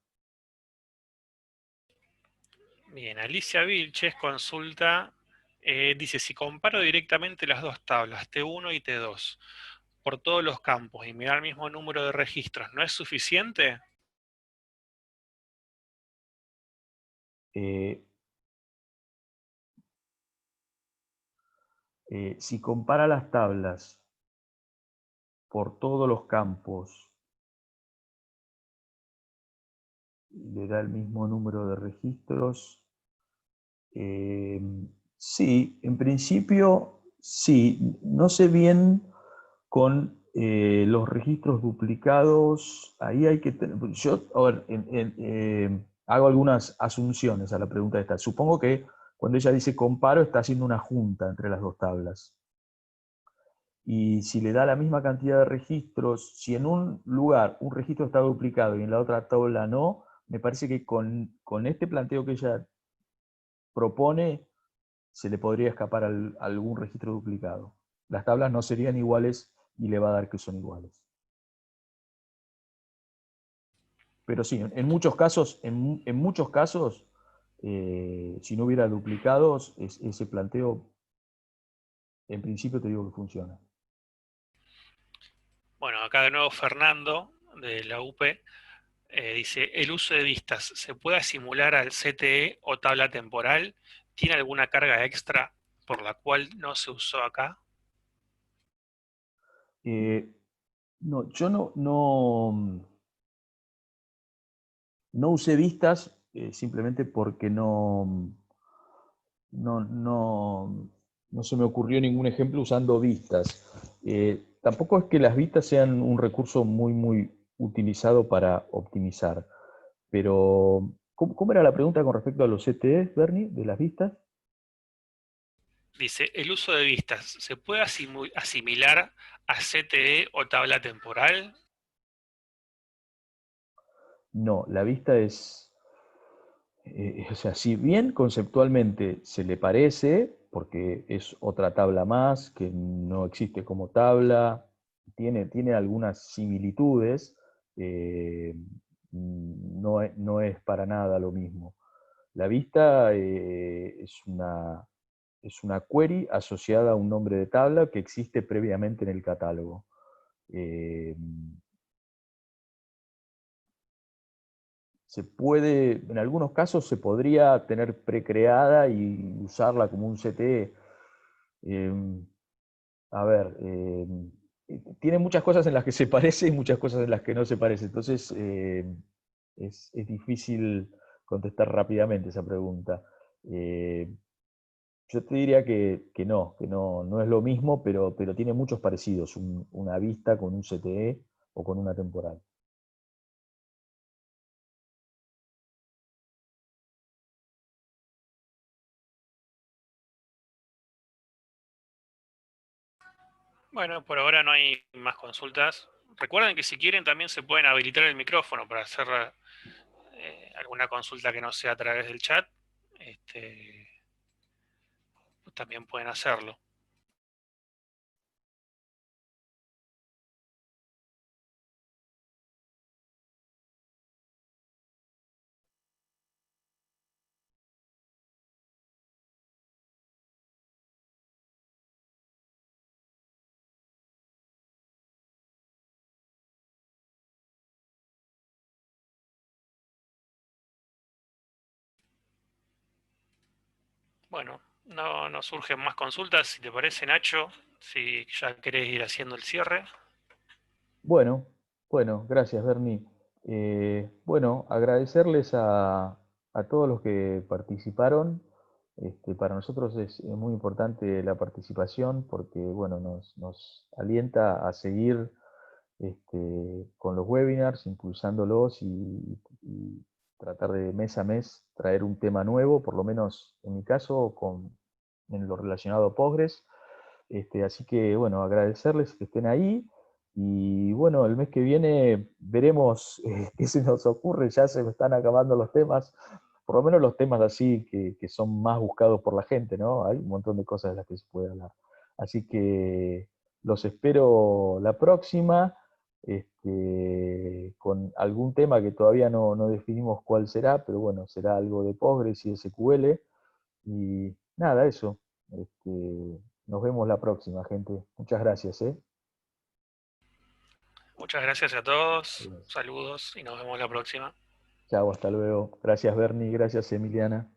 Bien, Alicia Vilches consulta, dice, si comparo directamente las dos tablas, T1 y T2, por todos los campos y me da el mismo número de registros, ¿no es suficiente? Eh, si compara las tablas por todos los campos, le da el mismo número de registros. Eh, sí, en principio sí. No sé bien con los registros duplicados. Ahí hay que tener. Yo, a ver, hago algunas asunciones a la pregunta esta. Supongo que cuando ella dice comparo, está haciendo una junta entre las dos tablas. Y si le da la misma cantidad de registros, si en un lugar un registro está duplicado y en la otra tabla no, me parece que con este planteo que ella propone, se le podría escapar algún registro duplicado. Las tablas no serían iguales y le va a dar que son iguales. Pero sí, en muchos casos, si no hubiera duplicados, ese planteo, en principio te digo que funciona. Bueno, acá de nuevo Fernando, de la UP, dice, ¿el uso de vistas se puede simular al CTE o tabla temporal? ¿Tiene alguna carga extra por la cual no se usó acá? No, yo no usé vistas simplemente porque no se me ocurrió ningún ejemplo usando vistas. Tampoco es que las vistas sean un recurso muy utilizado para optimizar, pero ¿cómo era la pregunta con respecto a los CTEs, Bernie, de las vistas? Dice, ¿el uso de vistas se puede asimilar a CTE o tabla temporal? No, la vista es O sea, si bien conceptualmente se le parece, porque es otra tabla más que no existe como tabla, tiene algunas similitudes, eh, no es para nada lo mismo. La vista es una query asociada a un nombre de tabla que existe previamente en el catálogo. Eh, Se puede, en algunos casos se podría tener precreada y usarla como un CTE. Eh, a ver, tiene muchas cosas en las que se parece y muchas cosas en las que no se parece. Entonces, es difícil contestar rápidamente esa pregunta. Eh, yo te diría no es lo mismo, pero tiene muchos parecidos, una vista con un CTE o con una temporal. Bueno, por ahora no hay más consultas. Recuerden que si quieren también se pueden habilitar el micrófono para hacer alguna consulta que no sea a través del chat. Este, pues también pueden hacerlo. Bueno, no surgen más consultas. Si te parece, Nacho, si ya querés ir haciendo el cierre. Bueno, bueno, gracias, Bernie. Bueno, agradecerles a todos los que participaron. Para nosotros es muy importante la participación porque, bueno, nos alienta a seguir con los webinars, impulsándolos y tratar de mes a mes traer un tema nuevo, por lo menos en mi caso, en lo relacionado a Postgres. Así que, bueno, agradecerles que estén ahí. Y bueno, el mes que viene veremos qué se nos ocurre. Ya se me están acabando los temas, por lo menos los temas así que son más buscados por la gente, ¿no? Hay un montón de cosas de las que se puede hablar. Así que los espero la próxima, con algún tema que todavía no definimos cuál será, pero bueno, será algo de Postgres y SQL. Y nada, eso. Nos vemos la próxima, gente. Muchas gracias, ¿eh? Muchas gracias a todos. Adiós. Saludos y nos vemos la próxima. Chao, hasta luego. Gracias, Bernie. Gracias, Emiliana.